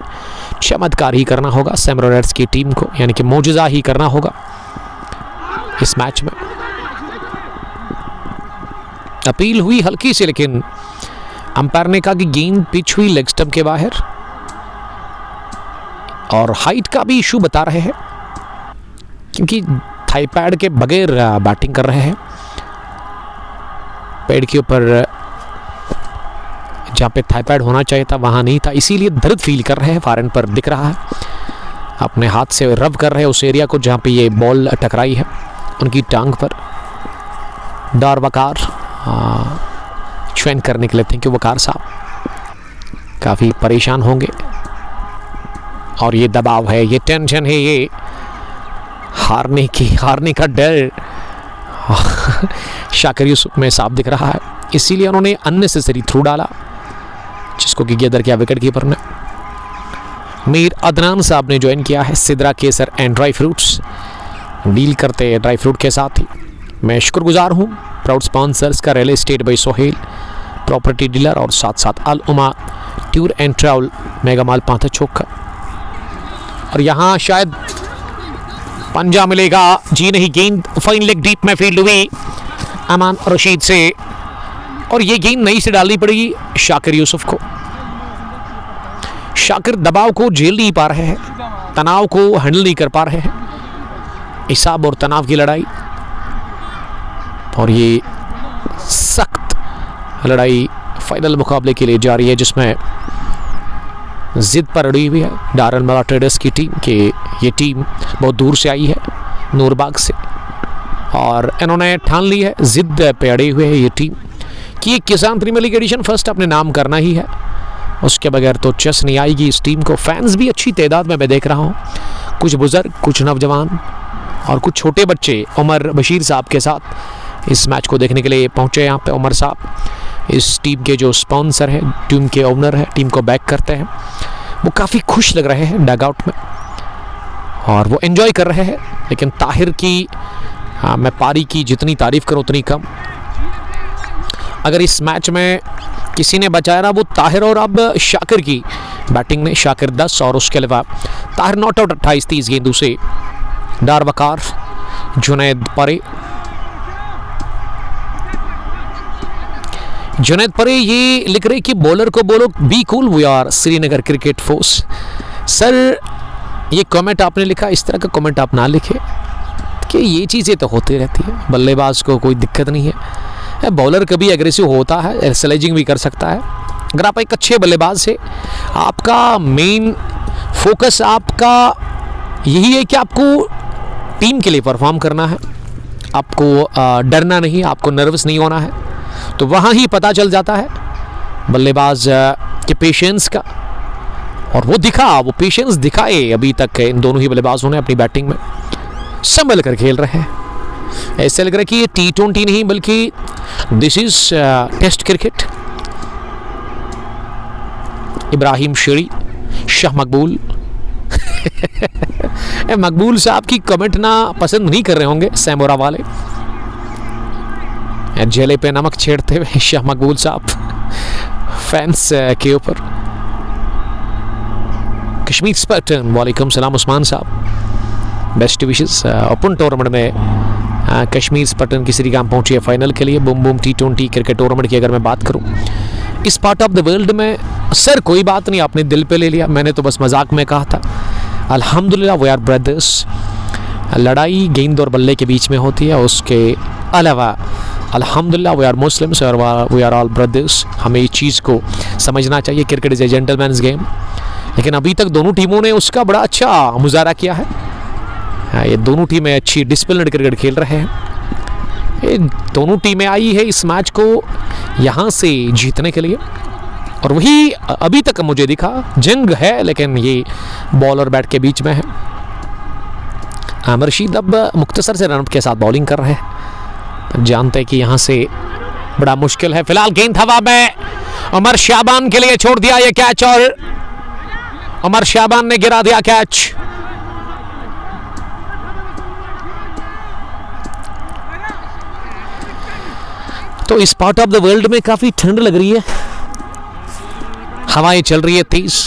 चमत्कार ही करना होगा सैम रॉयट्स की टीम को, यानी कि मौजज़ा ही करना होगा इस मैच में। अपील हुई हल्की सी, लेकिन अंपायर ने कहा कि गेंद पिच हुई लेग स्टंप के बाहर, और हाइट का भी इशू बता रहे हैं क्योंकि थाई पैड के बगैर बैटिंग कर रहे हैं। पैड के ऊपर जहाँ पे थाई पैड होना चाहिए था वहाँ नहीं था, इसीलिए दर्द फील कर रहे हैं। फॉर एंड पर दिख रहा है, अपने हाथ से रब कर रहे हैं उस एरिया को जहाँ पे ये बॉल टकराई है उनकी टांग पर। डार वकार ज्वाइन करने के लिए थैंक यू वकार साहब, काफ़ी परेशान होंगे। और ये दबाव है, ये टेंशन है, ये हारने का डर शाकिर यूसुफ में साफ दिख रहा है, इसीलिए उन्होंने अननेसेसरी थ्रू डाला जिसको कि गेदर किया विकेट कीपर ने। मीर अदनान साहब ने ज्वाइन किया है। सिदरा केसर एंड ड्राई फ्रूट्स डील करते हैं ड्राई फ्रूट के साथ ही। मैं शुक्रगुजार हूँ प्राउड स्पॉन्सर्स का, real estate by Sohail property dealer, और साथ साथ Al Uma tour and travel mega mall Pantha Chowk का। और यहाँ शायद पंजा मिलेगा, जी नहीं, गेंद फाइन लेग डीप में फील्ड हुई अमान रशीद से, और ये गेंद नहीं से डालनी पड़ेगी शाकिर यूसुफ को। शाकिर दबाव को झेल नहीं पा रहे हैं, तनाव को हैंडल नहीं कर पा रहे हैं। हिसाब और तनाव की लड़ाई, और ये सख्त लड़ाई फाइनल मुकाबले के लिए जारी है जिसमें जिद पर अड़ी हुई है डारन मला ट्रेडर्स की टीम के। ये टीम बहुत दूर से आई है, नूरबाग से, और इन्होंने ठान ली है, जिद पे अड़ी हुए है ये टीम कि किसान प्रीमियर लीग एडिशन फर्स्ट अपने नाम करना ही है, उसके बगैर तो चस नहीं आएगी इस टीम को। फैंस भी अच्छी तादाद में मैं देख रहा हूँ, कुछ बुजुर्ग, कुछ नौजवान और कुछ छोटे बच्चे उमर बशीर साहब के साथ इस मैच को देखने के लिए पहुँचे। यहाँ पे उमर साहब इस टीम के जो स्पॉन्सर हैं, टीम के ओनर हैं, टीम को बैक करते हैं, वो काफ़ी खुश लग रहे हैं डगआउट में और वो एंजॉय कर रहे हैं। लेकिन ताहिर की मैं पारी की जितनी तारीफ़ करूँ उतनी कम। अगर इस मैच में किसी ने बचाया ना वो ताहिर और अब शाकिर की बैटिंग ने। शाकिर 10 और उसके अलावा ताहिर नॉट आउट 28-30 गेंदों से। डार वकार, जुनैद परे ये लिख रहे कि बॉलर को बोलो be cool, we are Srinagar cricket force. Sir ये कमेंट आपने लिखा, इस तरह का कमेंट आप ना लिखे कि ये चीज़ें तो होती रहती है, बल्लेबाज को कोई दिक्कत नहीं है। बॉलर कभी एग्रेसिव होता है, स्लेजिंग भी कर सकता है। अगर आप एक अच्छे बल्लेबाज से, आपका मेन फोकस आपका यही है कि आपको टीम के लिए परफॉर्म करना है, आपको डरना नहीं, आपको नर्वस नहीं होना है, तो वहाँ ही पता चल जाता है बल्लेबाज के पेशेंस का। और वो दिखा, वो पेशेंस दिखाए अभी तक इन दोनों ही बल्लेबाजों ने अपनी बैटिंग में, संभल कर खेल रहे हैं। ऐसे लग रहा है कि ये T20 नहीं बल्कि this is test cricket. Ibrahim Sheri, Shah मकबूल मकबूल साहब की कमेंट ना पसंद नहीं कर रहे होंगे सैमोरा वाले, जेले पे नमक छेड़ते हुए शाह मकबूल साहब फैंस के ऊपर। कश्मीर स्पर्टन, वालेकुम सलाम उस्मान साहब, बेस्ट विशेस। ओपन टूर्नामेंट में कश्मीर स्पर्टन की श्रीगाम पहुंची है फाइनल के लिए। Boom boom T20 cricket tournament की अगर मैं बात करूं इस पार्ट ऑफ द वर्ल्ड में, सर कोई बात नहीं, आपने दिल पे ले लिया, मैंने तो बस मजाक में कहा था। अल्हम्दुलिल्लाह वी आर ब्रदर्स। लड़ाई गेंद और बल्ले के बीच में होती है, उसके अलावा अल्हम्दुलिल्लाह वी आर मुस्लिम्स और वी आर ऑल ब्रदर्स। हमें इस चीज़ को समझना चाहिए, cricket is a gentleman's game. लेकिन अभी तक दोनों टीमों ने उसका बड़ा अच्छा मुजाहरा किया है। ये दोनों टीमें अच्छी डिसिप्लिन्ड क्रिकेट खेल रहे हैं। ये दोनों टीमें आई है इस मैच को यहाँ से जीतने के लिए, और वही अभी तक मुझे दिखा, जंग है लेकिन ये बॉल और बैट के बीच में है। आमिर रशीद अब मुख्तसर से रन के साथ बॉलिंग कर रहे हैं, जानते हैं कि यहाँ से बड़ा मुश्किल है। फिलहाल गेंद हवा में, उमर शाबान के लिए छोड़ दिया ये कैच, और उमर शाबान ने गिरा दिया कैच। तो इस पार्ट ऑफ द वर्ल्ड में काफी ठंड लग रही है, हवाएं चल रही है तेज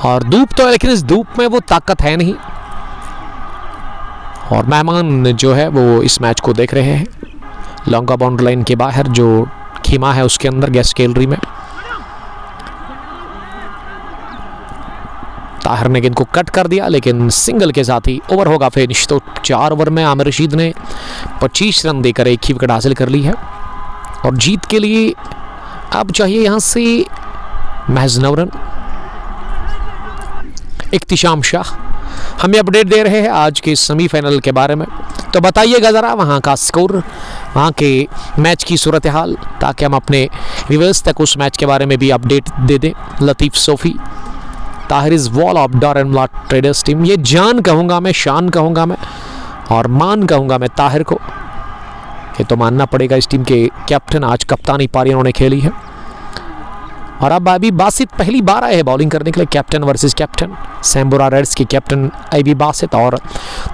और धूप तो है, लेकिन इस धूप में वो ताकत है नहीं। और मेहमान जो है वो इस मैच को देख रहे हैं लॉन्गा बाउंड्री लाइन के बाहर, जो खीमा है उसके अंदर गेस्ट गैलरी में। ताहिर ने गेंद को कट कर दिया, लेकिन सिंगल के साथ ही ओवर होगा फिनिश। तो 4 ओवर में आमिर रशीद ने 25 रन देकर एक ही विकेट हासिल कर ली है और जीत के लिए अब चाहिए यहां से महज 9 रन। इख्तिशाम शाह हमें अपडेट दे रहे हैं आज के सेमीफाइनल के बारे में, तो बताइएगा ज़रा वहाँ का स्कोर, वहाँ के मैच की सूरत हाल, ताकि हम अपने व्यूअर्स तक उस मैच के बारे में भी अपडेट दे दें। Latif Sofi, Tahir is wall of Darnamula traders team. ये जान कहूँगा मैं, शान कहूँगा मैं और मान कहूँगा मैं ताहिर को। ये तो मानना पड़ेगा इस टीम के कैप्टन, आज कप्तानी पारी उन्होंने खेली है। और अब अभी बासित पहली बार आए हैं बॉलिंग करने के लिए, कैप्टन वर्सेस कैप्टन। सैम्बुरा रेड्स के कैप्टन अभी बासित और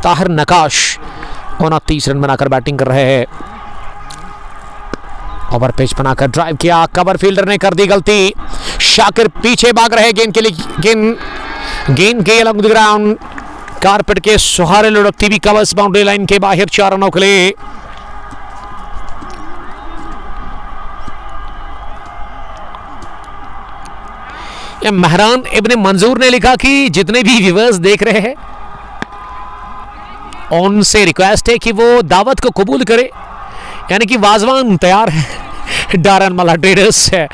ताहिर नकाश 29 रन बनाकर बैटिंग कर रहे हैं। ओवर पेच बनाकर ड्राइव किया, कवर फील्डर ने कर दी गलती। शाकिर पीछे भाग रहे गेंद के लिए, गेंद के अलॉन्ग द ग्राउंड कारपेट के सहारे लुढ़कती भी कवर्स बाउंड्री लाइन के बाहर 4 रनों के लिए। महरान इब्ने मंजूर ने लिखा कि जितने भी व्यूअर्स देख रहे हैं उनसे रिक्वेस्ट है कि वो दावत को कबूल करे, यानी कि वाजवान तैयार है डारनमुला ट्रेडर्स है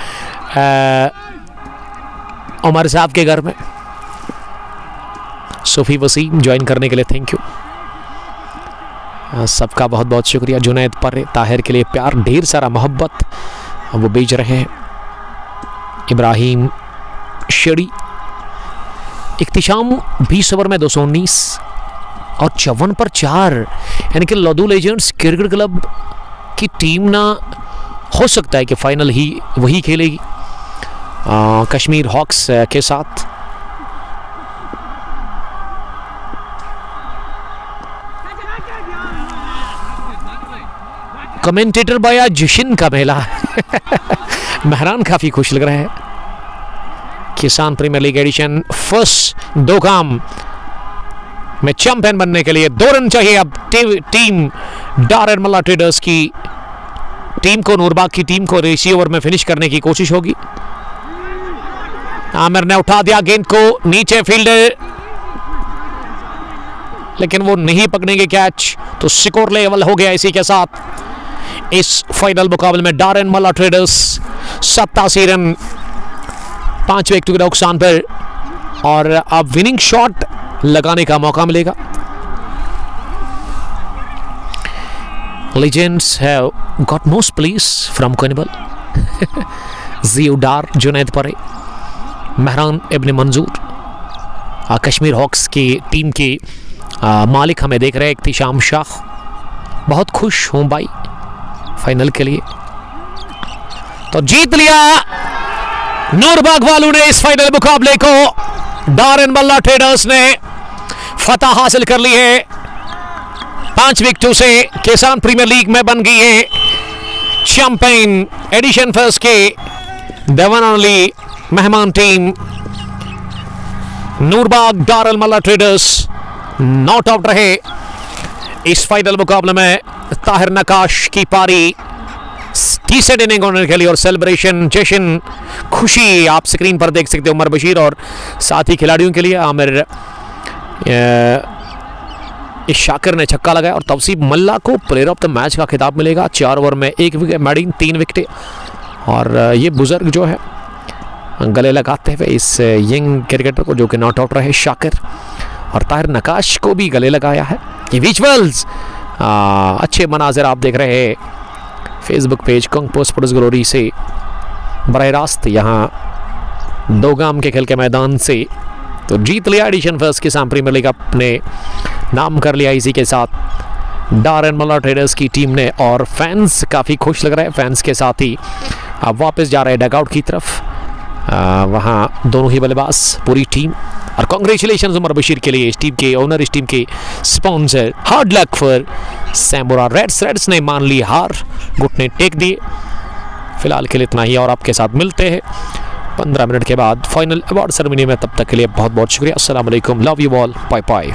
उमर साहब के घर में। सूफी वसीम ज्वाइन करने के लिए थैंक यू, सबका बहुत बहुत शुक्रिया। जुनैद पर ताहिर के लिए प्यार, ढेर सारा मोहब्बत वो बेच रहे हैं। इब्राहिम शेड़ी, इख्तिशाम 20 ओवर में 219 और 54 पर 4, यानी कि लदू लेजेंड्स क्रिकेट क्लब की टीम ना हो सकता है कि फाइनल ही वही खेलेगी कश्मीर हॉक्स के साथ। कमेंटेटर बाया जशिन का मेला महरान काफी खुश लग रहा है। किसान प्रीमियर लीग एडिशन फर्स्ट 2 काम में चैंपियन बनने के लिए 2 रन चाहिए। अब टीम डारनमुला ट्रेडर्स की टीम को, नूरबाग की टीम को रेसी ओवर में फिनिश करने की कोशिश होगी। आमिर ने उठा दिया गेंद को नीचे, फील्डर लेकिन वो नहीं पकड़ेंगे कैच, तो स्कोर लेवल हो गया। इसी के साथ इस फाइनल मुकाबले में डारनमुला ट्रेडर्स 87 रन 5 विकेट के नुकसान पर, और अब विनिंग शॉट लगाने का मौका मिलेगा। Legends have got most please from Carnival. जियोडार, Junaid परे, महरान इब्ने मंजूर, कश्मीर हॉक्स की टीम के मालिक हमें देख रहे हैं। इख्तिशाम शाह, बहुत खुश हूं भाई फाइनल के लिए। तो जीत लिया नूरबाग वालों ने इस फाइनल मुकाबले को। डारनमुला ट्रेडर्स ने फतह हासिल कर ली है 5 विकेटों से। किसान प्रीमियर लीग में बन गई है चैंपियन। एडिशन फर्स्ट के द वन ओनली मेहमान team Noorbagh Darnamula traders not out रहे इस फाइनल मुकाबले में। ताहिर नकाश की पारी, तीसरे इनिंग होने के लिए और सेलिब्रेशन, जश्न, खुशी आप स्क्रीन पर देख सकते हो। उमर बशीर और साथ ही खिलाड़ियों के लिए आमिर शाकिर ने छक्का लगाया और तवसीब मल्ला को प्लेयर ऑफ द मैच का खिताब मिलेगा। 4 ओवर में 1 विकेट, मैडिन 3 विकेटें। और ये बुजुर्ग जो है गले लगाते हुए इस यंग क्रिकेटर को जो कि नॉट आउट रहे, शाकिर और ताहिर नकाश को भी गले लगाया है। ये विजुअल्स अच्छे मनाजिर आप देख रहे हैं Facebook page Kang sports glory से बराह रास्त यहाँ 2 गाम के खेल के मैदान से। तो जीत लिया एडिशन फर्स्ट किसान प्रीमियर लीग, अपने नाम कर लिया इसी के साथ डारनमुला ट्रेडर्स की टीम ने। और फैंस काफ़ी खुश लग रहे हैं, फैंस के साथ ही अब वापस जा रहे हैं डगआउट की तरफ। वहाँ दोनों ही बल्लेबाज, पूरी टीम। और कॉन्ग्रेचुलेशन उमर बशीर के लिए, इस टीम के ओनर, इस टीम के sponsor. Hard luck for Sambora reds. Reds ने मान ली हार, घुटने टेक दिए। फिलहाल के लिए इतना ही और आपके साथ मिलते हैं 15 मिनट के बाद फाइनल अवार्ड सेरेमनी में। तब तक के लिए बहुत बहुत शुक्रिया। अस्सलाम वालेकुम, love you all, bye bye.